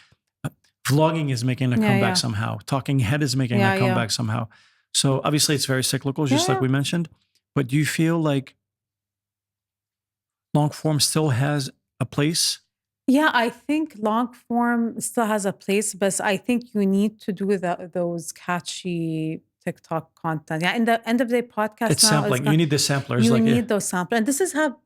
Vlogging is making a comeback somehow. Talking head is making a comeback somehow. So obviously it's very cyclical, just like we mentioned. But do you feel like long form still has a place? Yeah, I think long form still has a place, but I think you need to do those catchy TikTok content. Yeah, in the end of the podcast, it's sampling. You need the samplers. You need those samplers, and this is how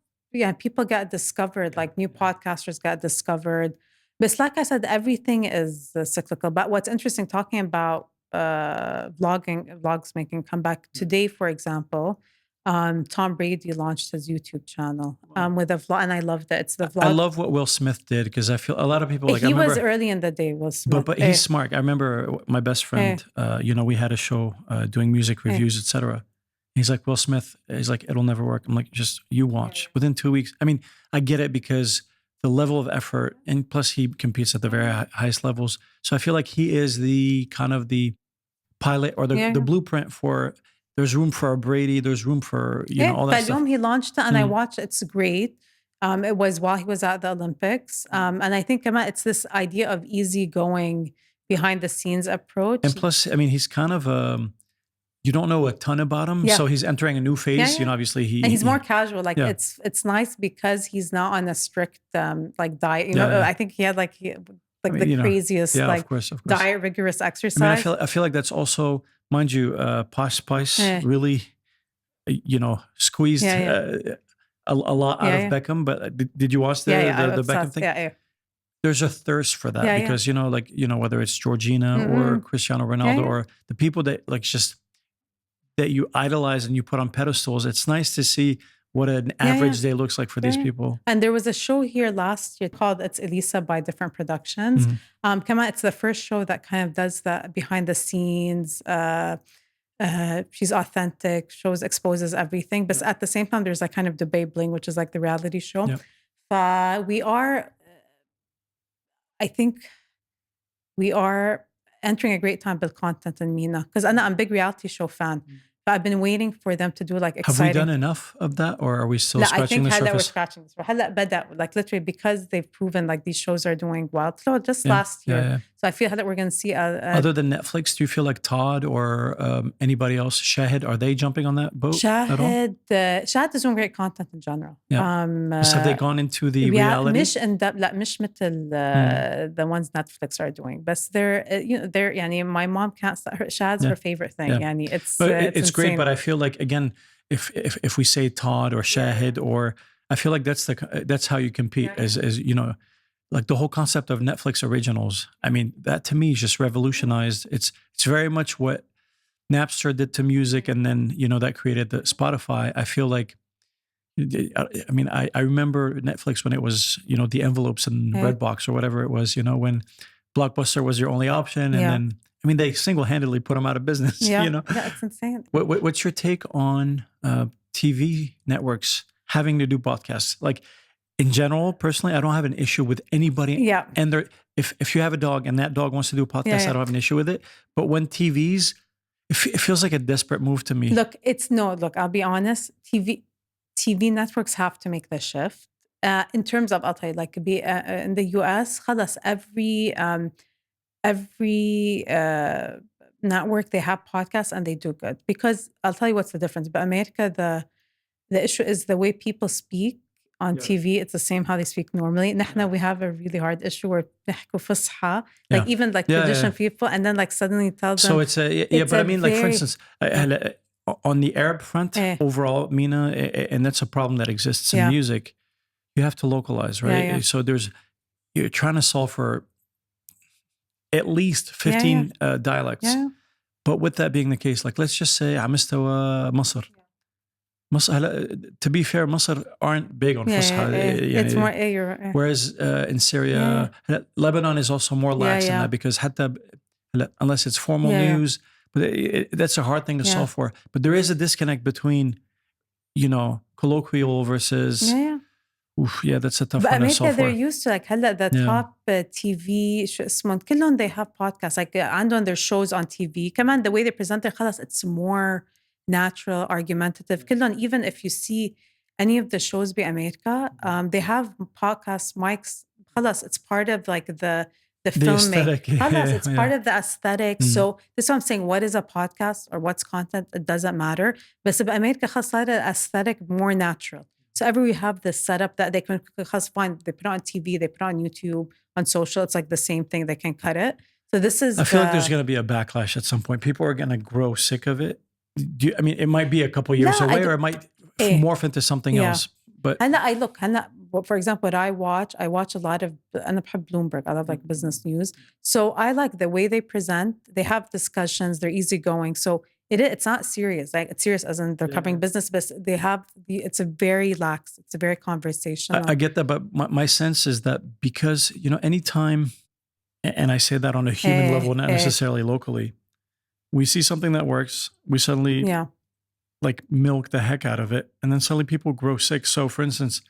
people get discovered. Like new podcasters get discovered. But like I said, everything is cyclical. But what's interesting, talking about vlogs making comeback today, for example. Tom Brady launched his YouTube channel with a vlog, and I loved it. It's the vlog. I love what Will Smith did, because I feel a lot of people he was early in the day. Will Smith, but he's smart. I remember my best friend. We had a show doing music reviews, etc. He's like, Will Smith. He's like, it'll never work. I'm like, just you watch. Within 2 weeks. I mean, I get it, because the level of effort, and plus he competes at the very highest levels. So I feel like he is the kind of the pilot or the blueprint for there's room for a Brady, there's room for, all that stuff. He launched it and I watched it. It's great. It was while he was at the Olympics. And I think it's this idea of easygoing behind the scenes approach. And plus, I mean, he's kind of you don't know a ton about him, so he's entering a new phase. Obviously he's more casual. Like it's nice because he's not on a strict like diet. I think he had the craziest of course. diet, rigorous exercise. I feel like that's also, mind you, Posh Spice really, squeezed a lot out of Beckham. But did you watch the Beckham thing? Yeah. There's a thirst for that because whether it's Georgina or Cristiano Ronaldo or the people that that you idolize and you put on pedestals. It's nice to see what an average day looks like for these people. And there was a show here last year called It's Elisa by Different Productions. It's the first show that kind of does that behind the scenes. She's authentic, exposes everything. But at the same time, there's kind of debate bling, which is like the reality show. I think we are entering a great time with content in MENA. Because I'm a big reality show fan. But I've been waiting for them to do exciting. Have we done enough of that, or are we still scratching the surface? I think we're scratching the surface. Literally, because they've proven these shows are doing well. So just last year. So I feel that we're going to see other than Netflix, do you feel like Todd or anybody else, Shahid, are they jumping on that boat at all? Shahid is doing great content in general. So have they gone into the reality? مش مثل the ones Netflix are doing. But they're my mom can't start Shahid's her favorite thing. It's great, but I feel like, again, if we say Todd or Shahid, or I feel like that's how you compete, as like the whole concept of Netflix originals. I mean, that to me is just revolutionized. It's very much what Napster did to music, and then that created the Spotify. I feel like, I mean, I remember Netflix when it was the envelopes and Redbox or whatever it was. When Blockbuster was your only option, and then. I mean, they single-handedly put them out of business. Yeah, it's insane. What's your take on TV networks having to do podcasts? Like, in general, personally, I don't have an issue with anybody. Yeah. And if you have a dog and that dog wants to do a podcast, I don't have an issue with it. But when TVs, it feels like a desperate move to me. Look, I'll be honest. TV networks have to make the shift. In terms of, I'll tell you, in the US, خلاص, every network, they have podcasts and they do good. Because I'll tell you what's the difference. But America, the issue is the way people speak on TV. It's the same how they speak normally. نحن, we have a really hard issue where نحكوا فصحى, even traditional people, and then suddenly tell them. So it's but I mean, for instance, on the Arab front, overall, MENA, and that's a problem that exists in music, you have to localize, right? So you're trying to solve for at least 15 dialects. But with that being the case, let's just say على مستوى مصر. To be fair, Masr aren't big on Fusha. It's more you're whereas in Syria, Lebanon is also more lax in that, because unless it's formal news, but that's a hard thing to solve for. But there is a disconnect between, colloquial versus. That's a tough one to solve for. They're used to the top TV شو اسمه كلهم, they have podcasts عندهم their shows on TV. كمان the way they present it, خلاص, it's more natural, argumentative. كلهم, even if you see any of the shows by America, they have podcast mics. خلاص, it's part of the filmmaking. It's part of the aesthetic. So this is what I'm saying. What is a podcast or what's content? It doesn't matter. But in America, خلاص, the aesthetic more natural. So everywhere you have this setup that they can find, they put it on TV, they put it on YouTube, on social. It's the same thing. They can cut it. So this is. I feel like there's going to be a backlash at some point. People are going to grow sick of it. I mean, it might be a couple years away, or it might morph into something else. But for example, what I watch a lot of, and I love Bloomberg. I love business news. So I like the way they present. They have discussions. They're easygoing. So it's not serious. It's serious as in they're covering business, but it's a very lax. It's a very conversational. I get that, but my sense is that because, anytime, and I say that on a human level, not necessarily locally, we see something that works, we suddenly milk the heck out of it, and then suddenly people grow sick. So for instance,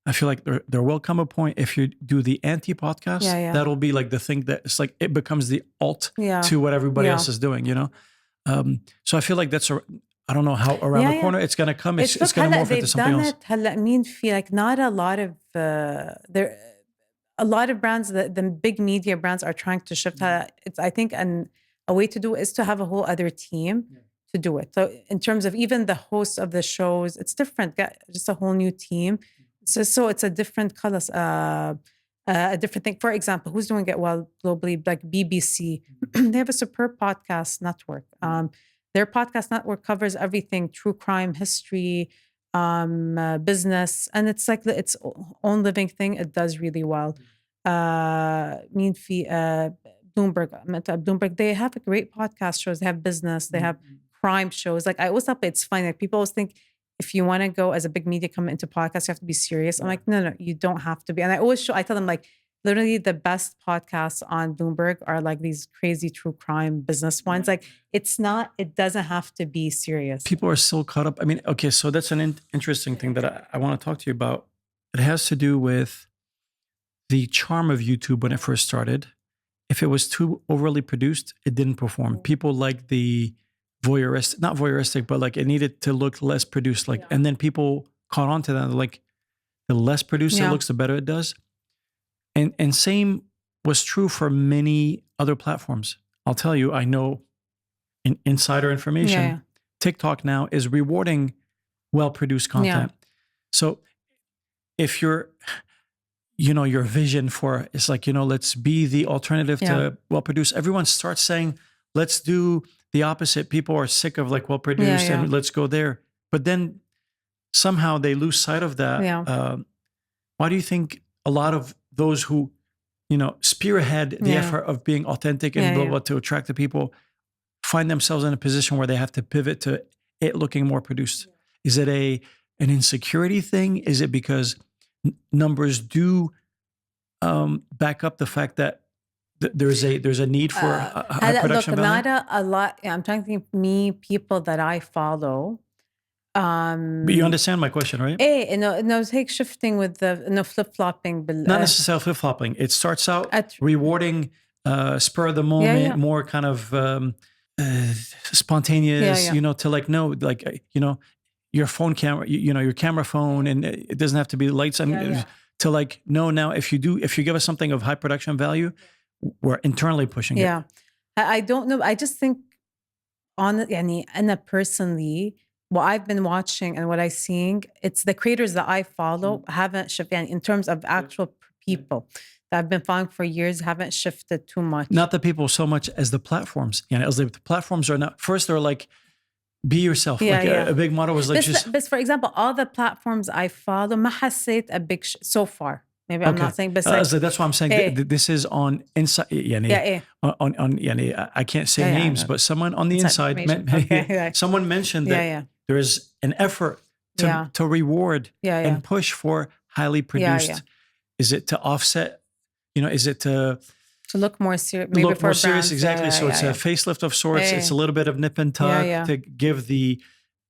I feel like there will come a point if you do the anti-podcast, that'll be like the thing that it's like it becomes the alt to what everybody else is doing, you know? So I feel like I don't know how around the corner it's going to come. It's going to morph into something else. هلا مين في like not a lot of there a lot of brands, the big media brands are trying to shift. It's I think a way to do it is to have a whole other team to do it. So in terms of even the hosts of the shows, it's different. Just a whole new team. So it's a different color, a different thing. For example, who's doing it well globally? Like BBC, they have a superb podcast network. Their podcast network covers everything: true crime, history, business, and it's like its own living thing. It does really well. مين في Bloomberg, they have a great podcast shows. They have business, they have crime shows. Like I always thought it's funny. Like people always think if you want to go as a big media come into podcasts, you have to be serious. I'm like, no, you don't have to be. And I tell them like, literally the best podcasts on Bloomberg are like these crazy true crime business ones. Like it doesn't have to be serious. People are still caught up. I mean, okay, so that's an interesting thing that I want to talk to you about. It has to do with the charm of YouTube when it first started. If it was too overly produced, it didn't perform. People like the not voyeuristic, but like it needed to look less produced. Like, and then people caught on to that. Like the less produced it looks, the better it does. And same was true for many other platforms. I'll tell you, I know in insider information, TikTok now is rewarding well-produced content. So if your vision for it's like, let's be the alternative to well-produced, everyone starts saying, let's do the opposite. People are sick of like well-produced and let's go there. But then somehow they lose sight of that. Why do you think a lot of those who, spearhead the effort of being authentic and blah, blah, to attract the people find themselves in a position where they have to pivot to it looking more produced? Is it an insecurity thing? Is it because numbers do back up the fact that there's a need for high production value? Not a lot. I'm trying to think people that I follow. But you understand my question, right? No, take shifting with the flip-flopping. Not necessarily flip-flopping. It starts out rewarding spur of the moment, more kind of spontaneous, to like, no, like, your phone camera, your camera phone, and it doesn't have to be lights on to like, no, now if you give us something of high production value, we're internally pushing it. I don't know. I just think personally, what I've been watching and what I'm seeing, it's the creators that I follow haven't shifted in terms of actual people that I've been following for years haven't shifted too much. Not the people so much as the platforms. As the platforms are not, first they're like, be yourself. A big motto was like but for example, all the platforms I follow, ما حسيت a big so far. Maybe I'm not saying, but that's what I'm saying. This is on inside. On I can't say names, but someone on the inside, someone mentioned that there is an effort to reward and push for highly produced. Is it to offset? Is it to look more serious? Look more serious, exactly. So it's a facelift of sorts. It's a little bit of nip and tuck to give the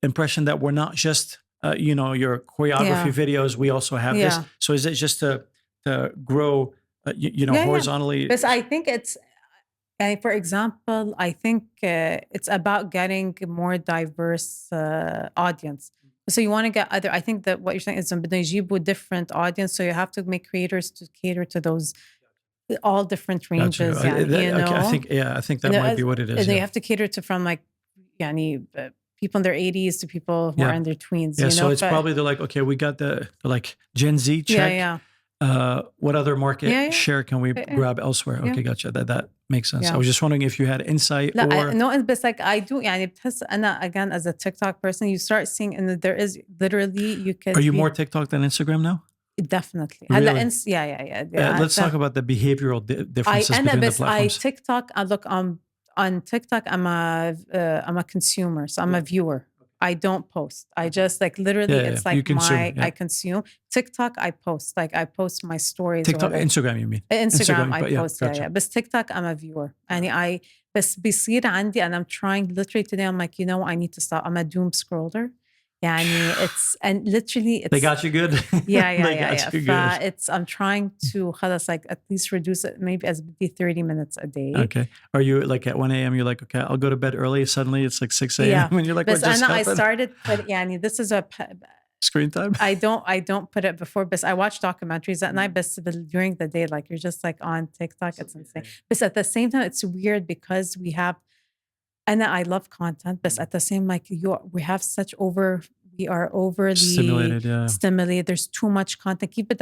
impression that we're not just your choreography videos. We also have this. So is it just to grow, horizontally? Because I think it's, for example, I think it's about getting more diverse audience. So you want to get I think that what you're saying is with different audience. So you have to make creators to cater to those all different ranges. I think that might be what it is. And they have to cater to from like, people in their 80s to people who are in their tweens. So it's probably they're like, okay, we got the like Gen Z check. What other market share can we grab elsewhere? Okay, gotcha. That makes sense. I was just wondering if you had insight or... No, but like I do. And again, as a TikTok person, you start seeing, and there is literally, you can... Are you more TikTok than Instagram now? Definitely. Really? Let's talk about the behavioral differences between the platforms. On TikTok, I'm a consumer, so I'm a viewer. I don't post. I just like literally, it's like I consume. TikTok, I post. Like I post my stories. TikTok, Instagram, you mean? Instagram, I post. Gotcha. But TikTok, I'm a viewer. And بس بيصير عندي, and I'm trying literally today, I'm like, I need to stop. I'm a doom scroller. and literally they got you good. Yeah. I'm trying to خلاص, like at least reduce it maybe as 30 minutes a day. Okay. Are you like at 1 a.m. you're like, okay, I'll go to bed early. Suddenly it's like 6 a.m. and you're like, what just happened? I started this is a screen time. I don't put it before, but I watch documentaries at night, but during the day, like you're just like on TikTok, it's insane. But at the same time, it's weird because we have, and I love content, but at the same, like we are overly stimulated. There's too much content. Keep it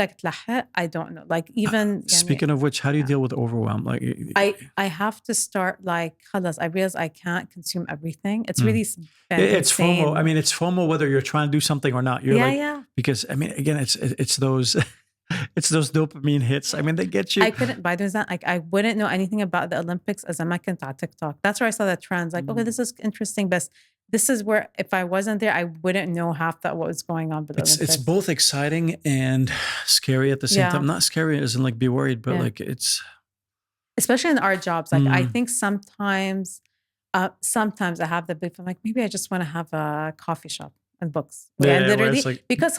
I don't know. Like even speaking of which, how do you deal with overwhelm? Like I have to start like I realize I can't consume everything. It's really it's insane. FOMO. I mean, it's FOMO whether you're trying to do something or not. You're because I mean, again, it's those it's those dopamine hits. I mean, they get you. I couldn't by doing that. Like I wouldn't know anything about the Olympics as a on TikTok. That's where I saw the trends. Like, okay, this is interesting, but this is where if I wasn't there, I wouldn't know half that what was going on. But it's both exciting and scary at the same time. Not scary as in like be worried, but like it's especially in our jobs. Like I think sometimes I have the belief I'm like maybe I just want to have a coffee shop and books. Literally like, because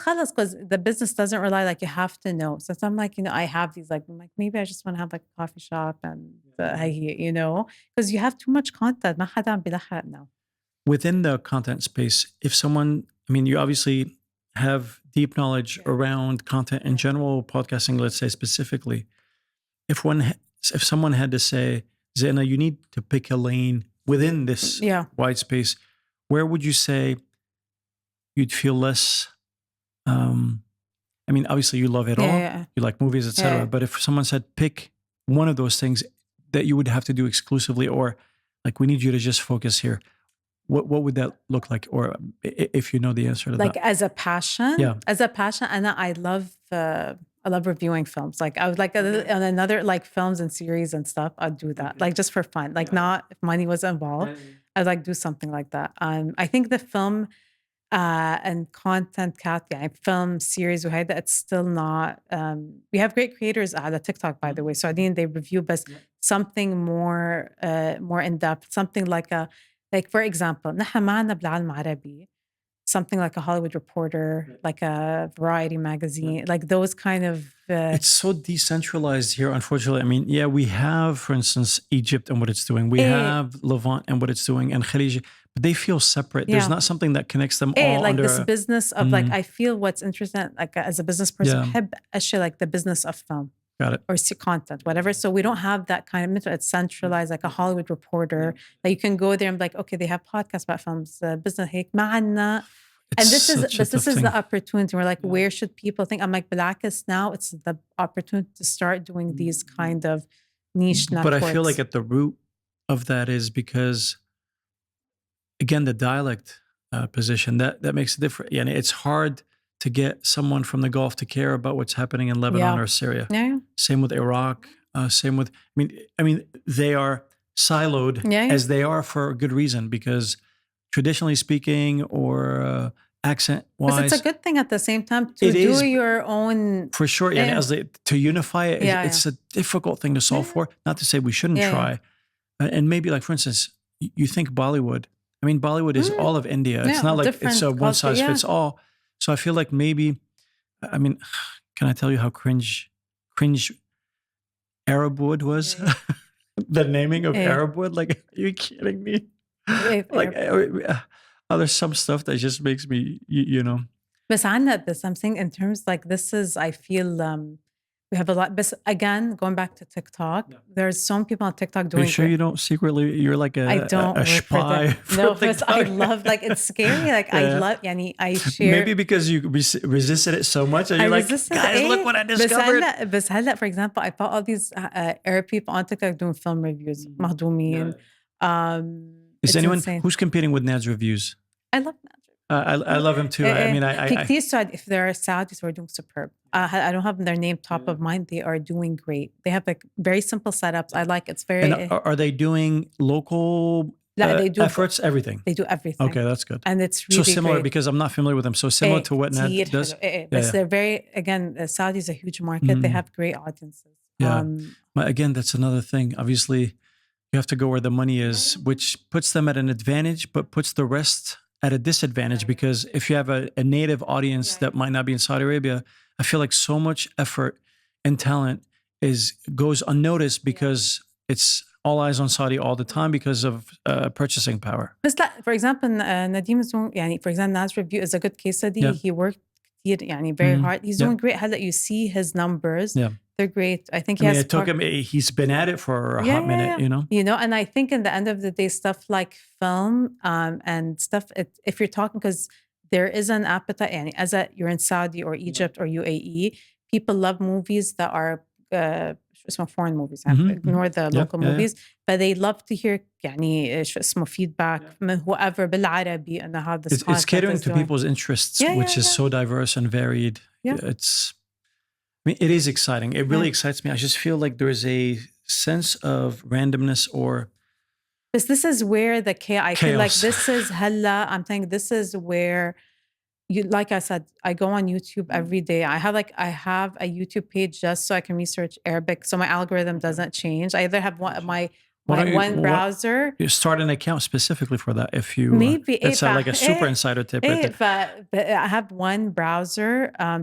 the business doesn't rely like you have to know. So I'm like, I have these like I'm like maybe I just want to have like a coffee shop and because you have too much content. ما حدا بيلحق now. Within the content space, if someone, I mean, you obviously have deep knowledge around content in general, podcasting, let's say specifically. If someone had to say, Zeina, you need to pick a lane within this wide space, where would you say you'd feel less? I mean, obviously you love it all. You like movies, etc. But if someone said pick one of those things that you would have to do exclusively, or like we need you to just focus here, what would that look like? Or if you know the answer to that, like as a passion, and I love reviewing films. Like I was like on another like films and series and stuff. I'd do that like just for fun. Like not if money was involved. I'd like do something like that. I think the film and content film series وهيدا it's still not. We have great creators على TikTok by the way. So I think they review, but something more in depth. Something like for example, نحن معنا بالعالم العربي something like a Hollywood Reporter, like a Variety magazine, like those kind of. It's so decentralized here, unfortunately. I mean, we have, for instance, Egypt and what it's doing. We have Levant and what it's doing, and Khalij, but they feel separate. There's not something that connects them all like under this business of like, I feel what's interesting, like as a business person, بحب أشياء like the business of film. Got it. Or content, whatever. So we don't have that kind of mental. It's centralized, like a Hollywood Reporter. Like you can go there and be like, okay, they have podcasts about films, business هيك معنا. And this is the opportunity. We're like, where should people think? I'm like, Blackus now. It's the opportunity to start doing these kind of niche networks. But I feel like at the root of that is because, again, the dialect position that makes it different. Yeah, it's hard to get someone from the Gulf to care about what's happening in Lebanon or Syria. Same with Iraq. Same with, I mean, they are siloed as they are for a good reason, because traditionally speaking or accent-wise. But it's a good thing at the same time to do your own. For sure, to unify it, it's a difficult thing to solve for. Not to say we shouldn't try. And maybe like, for instance, you think Bollywood. I mean, Bollywood is all of India. It's not like it's a one size fits all. So I feel like maybe, I mean, can I tell you how cringe Arab Wood was? The naming of Arab Wood? Like, are you kidding me? Like, there's some stuff that just makes me, But I'm saying in terms like this is, I feel we have a lot. But again, going back to TikTok, there's some people on TikTok doing. Are you sure you don't secretly? You're like a spy. No, but I love like it's scary. Like I love. I share. Maybe because you resisted it so much, and you're like, guys, look what I discovered. But for example, I thought all these Arab people on TikTok doing film reviews. مهضومين. Is anyone who's competing with Nad's reviews? I love Nad. I love him too. I mean, if there are Saudis who are doing superb, I don't have their name top of mind. They are doing great. They have like very simple setups. I like it's very. And are they doing local they do efforts? Everything. They do everything. Okay, that's good. And it's really so similar great. Because I'm not familiar with them. So similar to what Nad does. They're very Saudi is a huge market. They have great audiences. Yeah. Again, that's another thing. Obviously, you have to go where the money is, which puts them at an advantage, but puts the rest at a disadvantage because if you have a native audience that might not be in Saudi Arabia, I feel like so much effort and talent goes unnoticed because it's all eyes on Saudi all the time because of purchasing power. بس لا for example Nadim is doing يعني for example Nas review is a good case study. Yeah. He worked كتير يعني very Mhm. hard. He's Yeah. doing great. هلا you see his numbers. Yeah. They're great. I think I mean, it took him. He's been at it for a hot minute, you know. You know, and I think in the end of the day, stuff like film and stuff. If you're talking, because there is an appetite, and you're in Saudi or Egypt or UAE, people love movies that are foreign movies. Ignore the local movies, but they love to hear يعني شو اسمه feedback من whoever بالعربي and how this it's catering to people's interests, which is so diverse and varied. I mean, it is exciting. It really excites me. I just feel like there's a sense of randomness or. But this is where the chaos. I feel like this is hella. I'm saying this is where you. Like I said, I go on YouTube every day. I have a YouTube page just so I can research Arabic, so my algorithm doesn't change. I either have one browser. You start an account specifically for that if you maybe it's like a super insider tip. But I have one browser,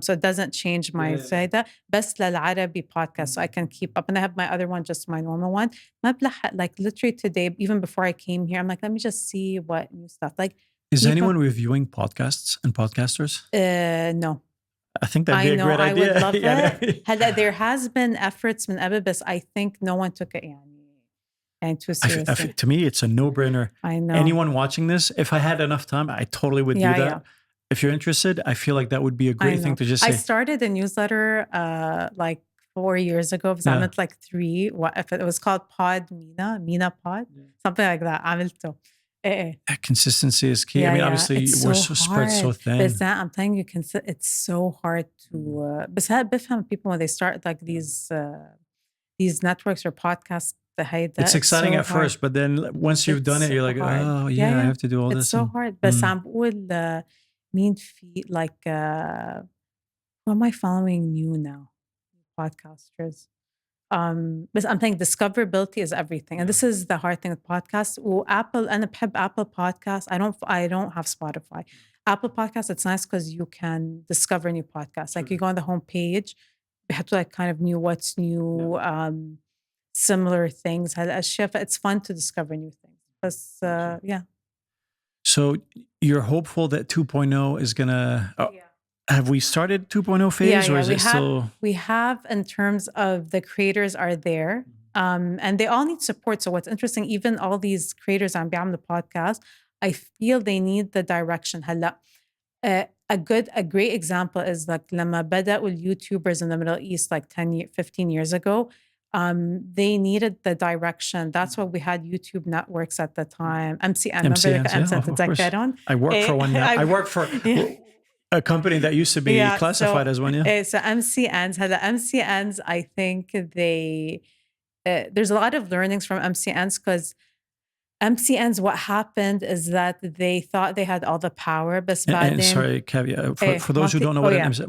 so it doesn't change my site. بس للعربي podcast, so I can keep up. And I have my other one, just my normal one. ما بلحق, like literally today, even before I came here, I'm like, let me just see what new stuff. Like, is anyone reviewing podcasts and podcasters? No. I think that'd be a great idea. I would love it. There has been efforts من قبل, but I think no one took it and too seriously. To me, it's a no-brainer. I know. Anyone watching this, if I had enough time, I totally would do that. If you're interested, I feel like that would be a great thing to just say. I started a newsletter like 4 years ago. I meant like 3. It was called Mina Pod, something like that. عملته. Consistency is key. I mean, obviously, we're so spread so thin. But I'm telling you, it's so hard to. بس بفهم people when they start like these networks or podcasts. It's exciting at first, but then once you've done it, you're like, oh yeah, I have to do all this. It's so hard. بس عم بقول مين في like who am I following new now? Podcasters. But I'm saying discoverability is everything, and this is the hard thing with podcasts. Apple, أنا بحب Apple Podcasts. I don't have Spotify. Apple Podcasts, it's nice because you can discover new podcasts. Like you go on the homepage, we have to like kind of what's new. Similar things. It's fun to discover new things. But So you're hopeful that 2.0 is gonna. Have we started 2.0 phase, or is it still? We have, in terms of the creators are there, and they all need support. So what's interesting, even all these creators on the podcast, I feel they need the direction. A great example is like لما بدأوا YouTubers in the Middle East like 15 years ago. They needed the direction. That's why we had YouTube networks at the time. MCN, remember? I work for one now. I work for a company that used to be classified as one. So MCNs, I think there's a lot of learnings from MCNs because MCNs, what happened is that they thought they had all the power. But sorry, caveat. For those who don't know what it is,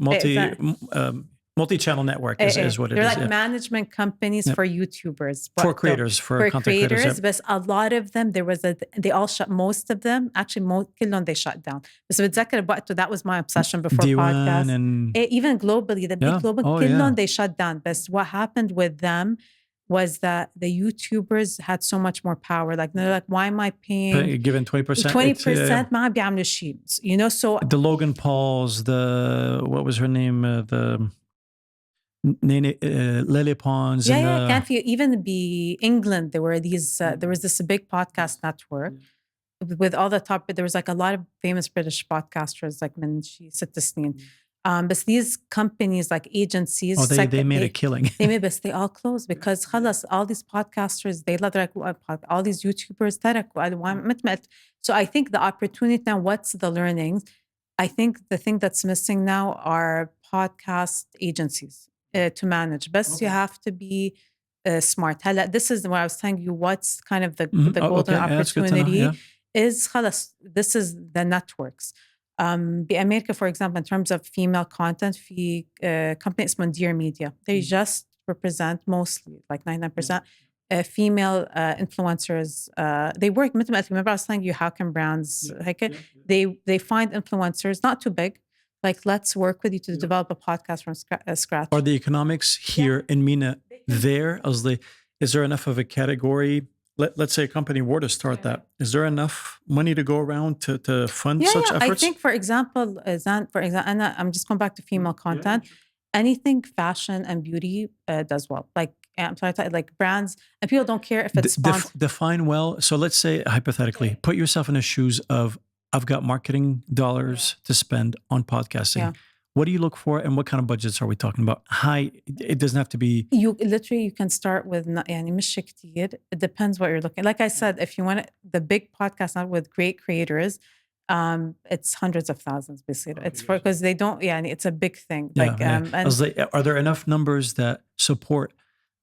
multi-channel network is what it is. They're like management companies for YouTubers. For creators, for content creators. But a lot of them, they all shut, most of them, actually, كلهم they shut down. بس بتذكر بوقته, that was my obsession before podcast. And even globally, the big global, كلهم they shut down. But what happened with them was that the YouTubers had so much more power. Like they're like, why am I paying? Given 20%. 20% ما بيعملوا شيء. You know, so the Logan Pauls, what was her name? The Lily Pons. Can't you even be England? There were there was this big podcast network with all the top. There was like a lot of famous British podcasters, like من شي 6 سنين. But these companies, like agencies, they made a killing. They all closed because خلاص, all these podcasters, all these YouTubers So I think the opportunity now, what's the learnings? I think the thing that's missing now are podcast agencies to manage. But you have to be smart. This is what I was telling you. What's kind of the golden opportunity is خلاص, this is the networks. بأمريكا, for example, in terms of female content, في company اسمه Dear Media. They just represent mostly like 99% female influencers. They work. Remember I was telling you how can brands they find influencers not too big. Like, let's work with you to develop a podcast from scratch. Are the economics here in MENA there? Is there enough of a category? Let's say a company were to start that. Is there enough money to go around to fund such efforts? I think, for example, and I'm just going back to female content. Anything fashion and beauty does well. Like, I'm sorry, like brands, and people don't care if it's sponsored. Define well. So let's say, hypothetically, put yourself in the shoes of, I've got marketing dollars to spend on podcasting. Yeah. What do you look for, and what kind of budgets are we talking about? It doesn't have to be. You can start with مش كتير. It depends what you're looking. Like I said, if you want the big podcast not with great creators, it's hundreds of thousands basically. It's because they don't. It's a big thing. Are there enough numbers that support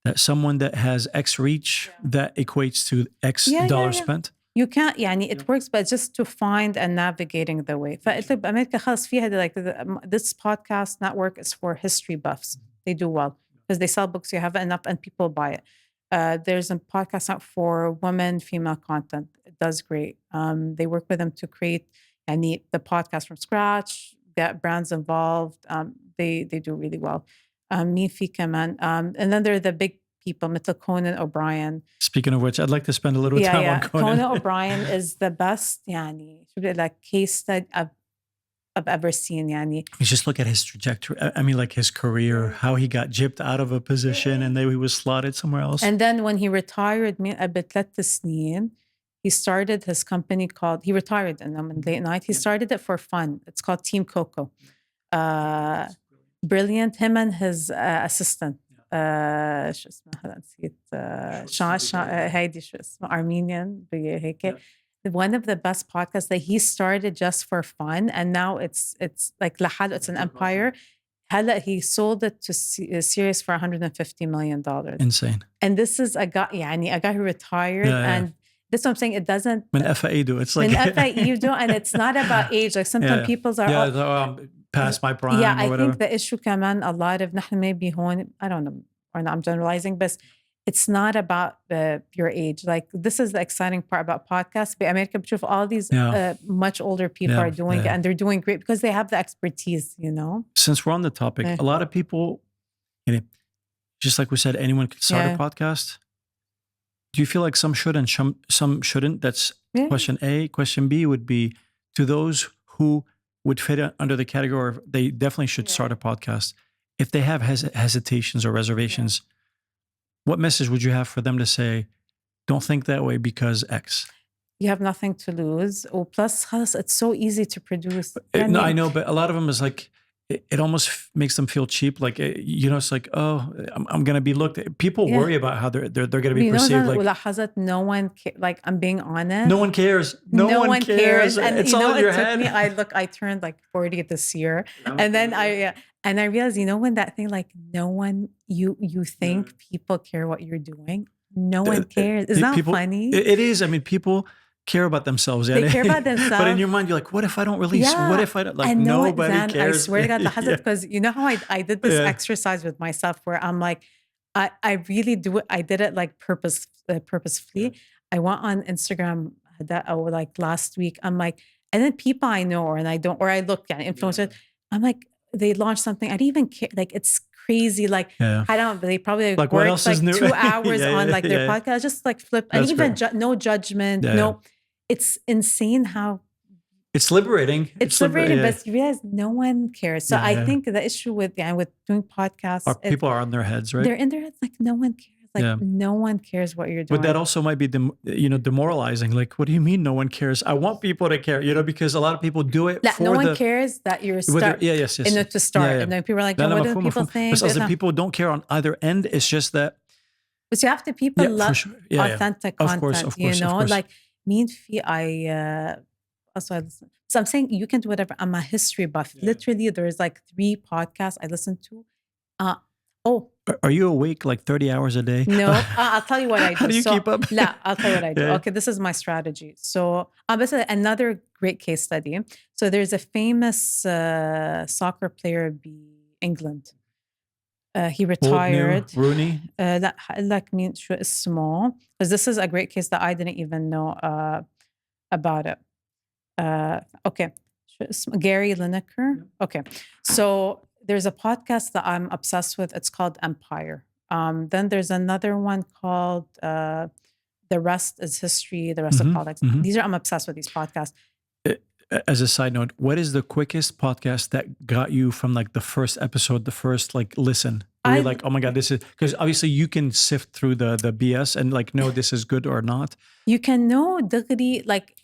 that someone that has X reach that equates to X dollars spent? You can't, it works, but just to find and navigating the way. فأمريكا خلاص فيها like this podcast network is for history buffs. They do well because they sell books. You have enough and people buy it. There's a podcast out for women, female content. It does great. They work with them to create the podcast from scratch, get brands involved. They do really well. مين في كمان. And then there are the big people, مثل Conan O'Brien. Speaking of which, I'd like to spend a little time on Conan. Conan O'Brien is the best, like case study I've ever seen. You just look at his trajectory. I mean, like his career, how he got gypped out of a position and then he was slotted somewhere else. And then when he retired, he started his company called. He retired in late night. He started it for fun. It's called Team Coco. Brilliant. Him and his assistant. شو اسمه هلا نسيت هيدي شو اسمه Armenian هيك. One of the best podcasts that he started just for fun, and now it's like لحاله it's an empire. هلا he sold it to a series for $150 million. Insane. And this is a guy who retired and. That's what I'm saying. It doesn't. من أفايده. It's like. من أفايده, and it's not about age. Like sometimes people are. Past my prime. Yeah, I think the issue كمان a lot of نحن maybe هون, I don't know, or not, I'm generalizing, but it's not about your age. Like this is the exciting part about podcasts. بأمريكا بتشوف all these much older people are doing it, and they're doing great because they have the expertise, Since we're on the topic, a lot of people, just like we said, anyone can start a podcast. Do you feel like some should and some shouldn't? That's question A. Question B would be, to those who would fit under the category of they definitely should start a podcast. If they have hesitations or reservations, what message would you have for them to say, don't think that way because X? You have nothing to lose. Oh, plus, it's so easy to produce. No, I know, but a lot of them is like, it almost makes them feel cheap. Like, it's like, oh, I'm going to be looked at. People worry about how they're going to be perceived. Like, no one like, I'm being honest. No one cares. No one cares. And it's all in your head. I turned like 40 this year. And then I realized, when that thing, like no one, you think people care what you're doing. No one cares. Is that funny? It is. I mean, people care about themselves. They care about themselves. But in your mind, you're like, what if I don't release? What if I don't? Like, nobody cares. I swear to God, because you know how I did this exercise with myself where I'm like, I really do it. I did it like purposefully. I went on Instagram like last week. I'm like, and then people I know or I look at influencers. I'm like, they launched something. I didn't even care. Like, it's crazy. Like, they probably like worked like 2 hours on like their podcast. Just like flip. And even no judgment. No. It's insane how it's liberating. It's liberating, but you realize no one cares. So I think the issue with doing podcasts, people are on their heads, right? They're in their heads. Like no one cares. Like no one cares what you're doing. But that also might be demoralizing. Like, what do you mean no one cares? I want people to care, because a lot of people do it no one cares that you're start. To start, and then people are like, what do people think? But people don't care on either end. It's just that. But you have to love authentic content. Of course. Like. So I'm saying you can do whatever. I'm a history buff. Literally, there's like 3 podcasts I listen to. Are you awake like 30 hours a day? No, I'll tell you what I do. How do you keep up? I'll tell you what I do. Okay, this is my strategy. So basically another great case study. So there's a famous soccer player in England. He Old, new, retired. Rooney. لا هقول لك مين شو اسمه because this is a great case that I didn't even know about it. Okay. شو اسمه Gary Lineker. Okay. So there's a podcast that I'm obsessed with. It's called Empire. Then there's another one called The Rest is History, The Rest of Politics. I'm obsessed with these podcasts. As a side note, what is the quickest podcast that got you from like the first episode, the first like listen? You're like, oh my God, this is, because obviously you can sift through the BS and like know this is good or not. You can know degree like.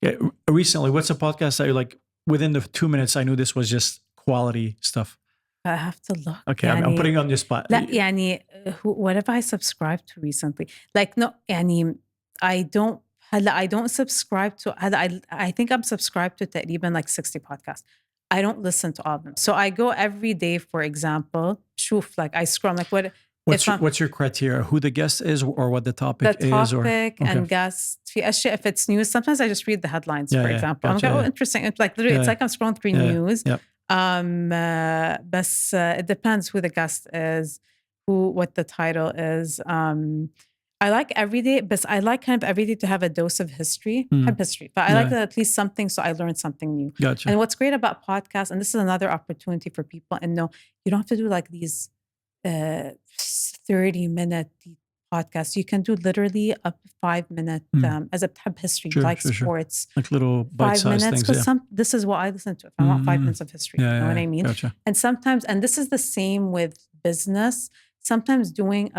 Yeah, recently, what's a podcast that you're like, within the 2 minutes, I knew this was just quality stuff? I have to look. Okay, I'm putting you on your spot. لا يعني what have I subscribed to recently? Like no, يعني I don't subscribe to I think I'm subscribed to تقريبا like 60 podcasts. I don't listen to all of them. So I go every day, for example, شوف, like I scroll, like what's your criteria? Who the guest is or what the topic is? The topic and guest. في أشياء, if it's news, sometimes I just read the headlines, for example. Gotcha, I'm like, oh, interesting. It's like literally, it's like I'm scrolling through news. Yep. But it depends who the guest is, what the title is. I like every day, but I like kind of every day to have a dose of history. I have history, but I like at least something so I learn something new. Gotcha. And what's great about podcasts, and this is another opportunity for people, and no, you don't have to do like these 30-minute podcasts. You can do literally a 5-minute, as a type history, like sports. Like little bite-sized things. Because this is what I listen to. If I want 5 minutes of history, you know what I mean? Gotcha. And sometimes, and this is the same with business, sometimes doing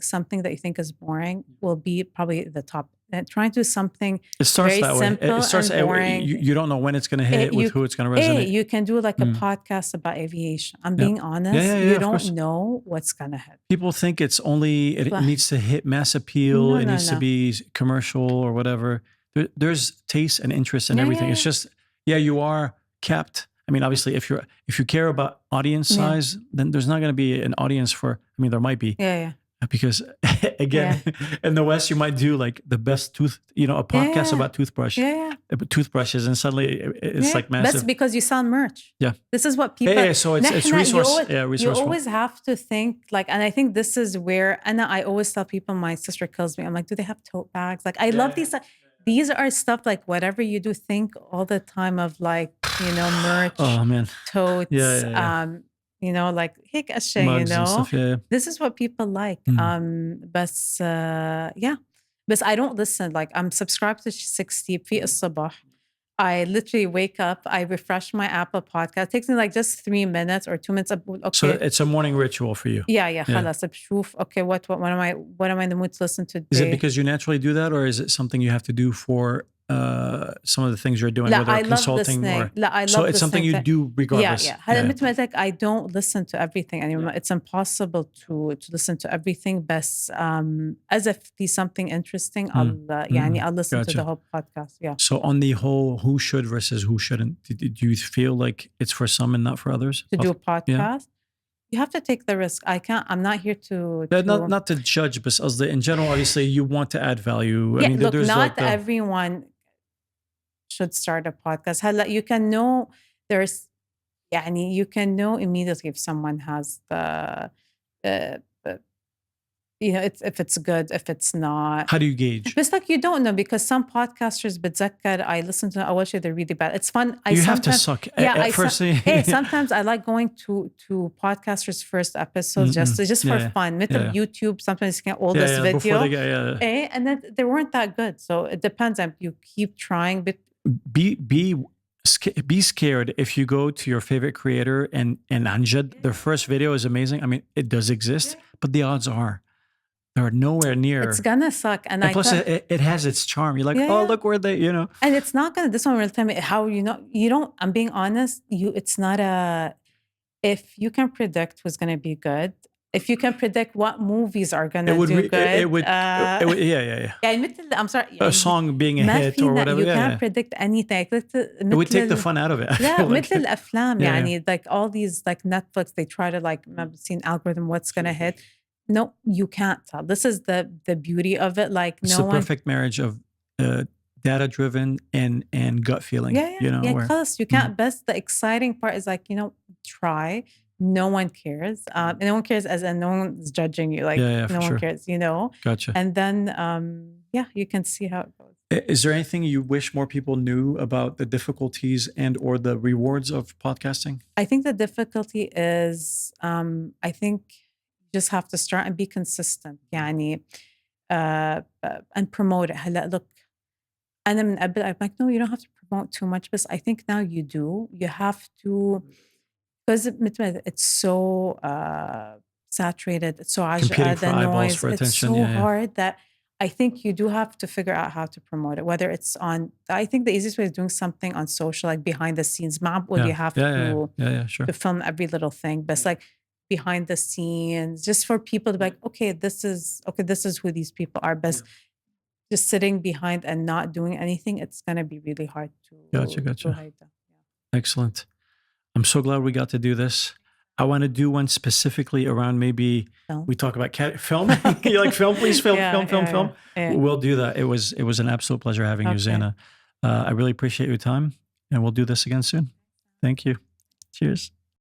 something that you think is boring will be probably the top. And trying to do something very simple it starts and boring. You don't know when it's going to hit, with who it's going to resonate. You can do like a podcast about aviation. I'm being honest. You don't know what's going to hit. People think it needs to hit mass appeal. It needs to be commercial or whatever. There's taste and interest in everything. It's just, you are capped. I mean, obviously, if you care about audience size, then there's not going to be an audience for. I mean, there might be. Because again, in the West, you might do like the best a podcast about toothbrushes, and suddenly it's like massive. That's because you sell merch. Yeah, this is what people. So it's resource. You always have to think like, and I think this is where. And I always tell people, my sister kills me. I'm like, do they have tote bags? Like, I love these. These are stuff like whatever you do, think all the time of like, merch. Oh man, totes. Like هيك أشياء, stuff, This is what people like. بس I don't listen. Like I'm subscribed to 60 في الصبح. I literally wake up, I refresh my Apple podcast. It takes me like just 3 minutes or 2 minutes. Okay. So it's a morning ritual for you. خلاص بشوف okay, what am I in the mood to listen to today? Is it because you naturally do that, or is it something you have to do for some of the things you're doing, whether consulting or so it's something you do regardless? I don't listen to everything anymore. It's impossible to listen to everything, but as if there's something interesting, I'll listen to the whole podcast. So on the whole, who should versus who shouldn't, do you feel like it's for some and not for others to do a podcast? You have to take the risk. I'm not here to not to judge, but in general, obviously you want to add value. I mean, look, not everyone should start a podcast. You can know you can know immediately if someone has if it's good, if it's not. How do you gauge? It's like you don't know, because some podcasters بتذكر I listen to أول شيء they're really bad. It's fun. You have to suck. First, sometimes I like going to podcasters' first episodes just for fun. مثل YouTube, sometimes you can oldest video. And then they weren't that good. So it depends. You keep trying, but be scared if you go to your favorite creator and Anjad, their first video is amazing. I mean, it does exist, but the odds are they're nowhere near. It's gonna suck, and plus it has its charm. You're like, look where they, And it's not gonna. This one will tell me how you don't. I'm being honest. It's not a. If you can predict who's gonna be good. If you can predict what movies are going to do good. It would, I'm sorry. A song being a hit or whatever. You can't predict anything. It would take the fun out of it. مثل الأفلام like all these like Netflix, they try to like seen algorithm what's going to hit. No, you can't tell. This is the beauty of it. Like it's the perfect marriage of data-driven and gut feeling. Close. You can't. Best the exciting part is like try. no one cares. No one cares as in no one's judging you. Like for no one sure. cares, Gotcha. And then, you can see how it goes. Is there anything you wish more people knew about the difficulties and or the rewards of podcasting? I think the difficulty is, I think you just have to start and be consistent. يعني, and promote it. هلا look, أنا من قبل I'm like, no, you don't have to promote too much, but I think now you do. You have to, because it's so saturated, it's so Competing for the eyeballs, noise, for it's attention. so hard that I think you do have to figure out how to promote it, whether it's on, I think the easiest way is doing something on social, like behind the scenes. You have Sure. to film every little thing, but it's like behind the scenes, just for people to be like, okay, this is who these people are. But just sitting behind and not doing anything, it's going to be really hard to Gotcha. Excellent. I'm so glad we got to do this. I want to do one specifically around maybe we talk about film. You like film? Please film. Yeah. We'll do that. It was an absolute pleasure having you, Zeina. I really appreciate your time, and we'll do this again soon. Thank you. Cheers.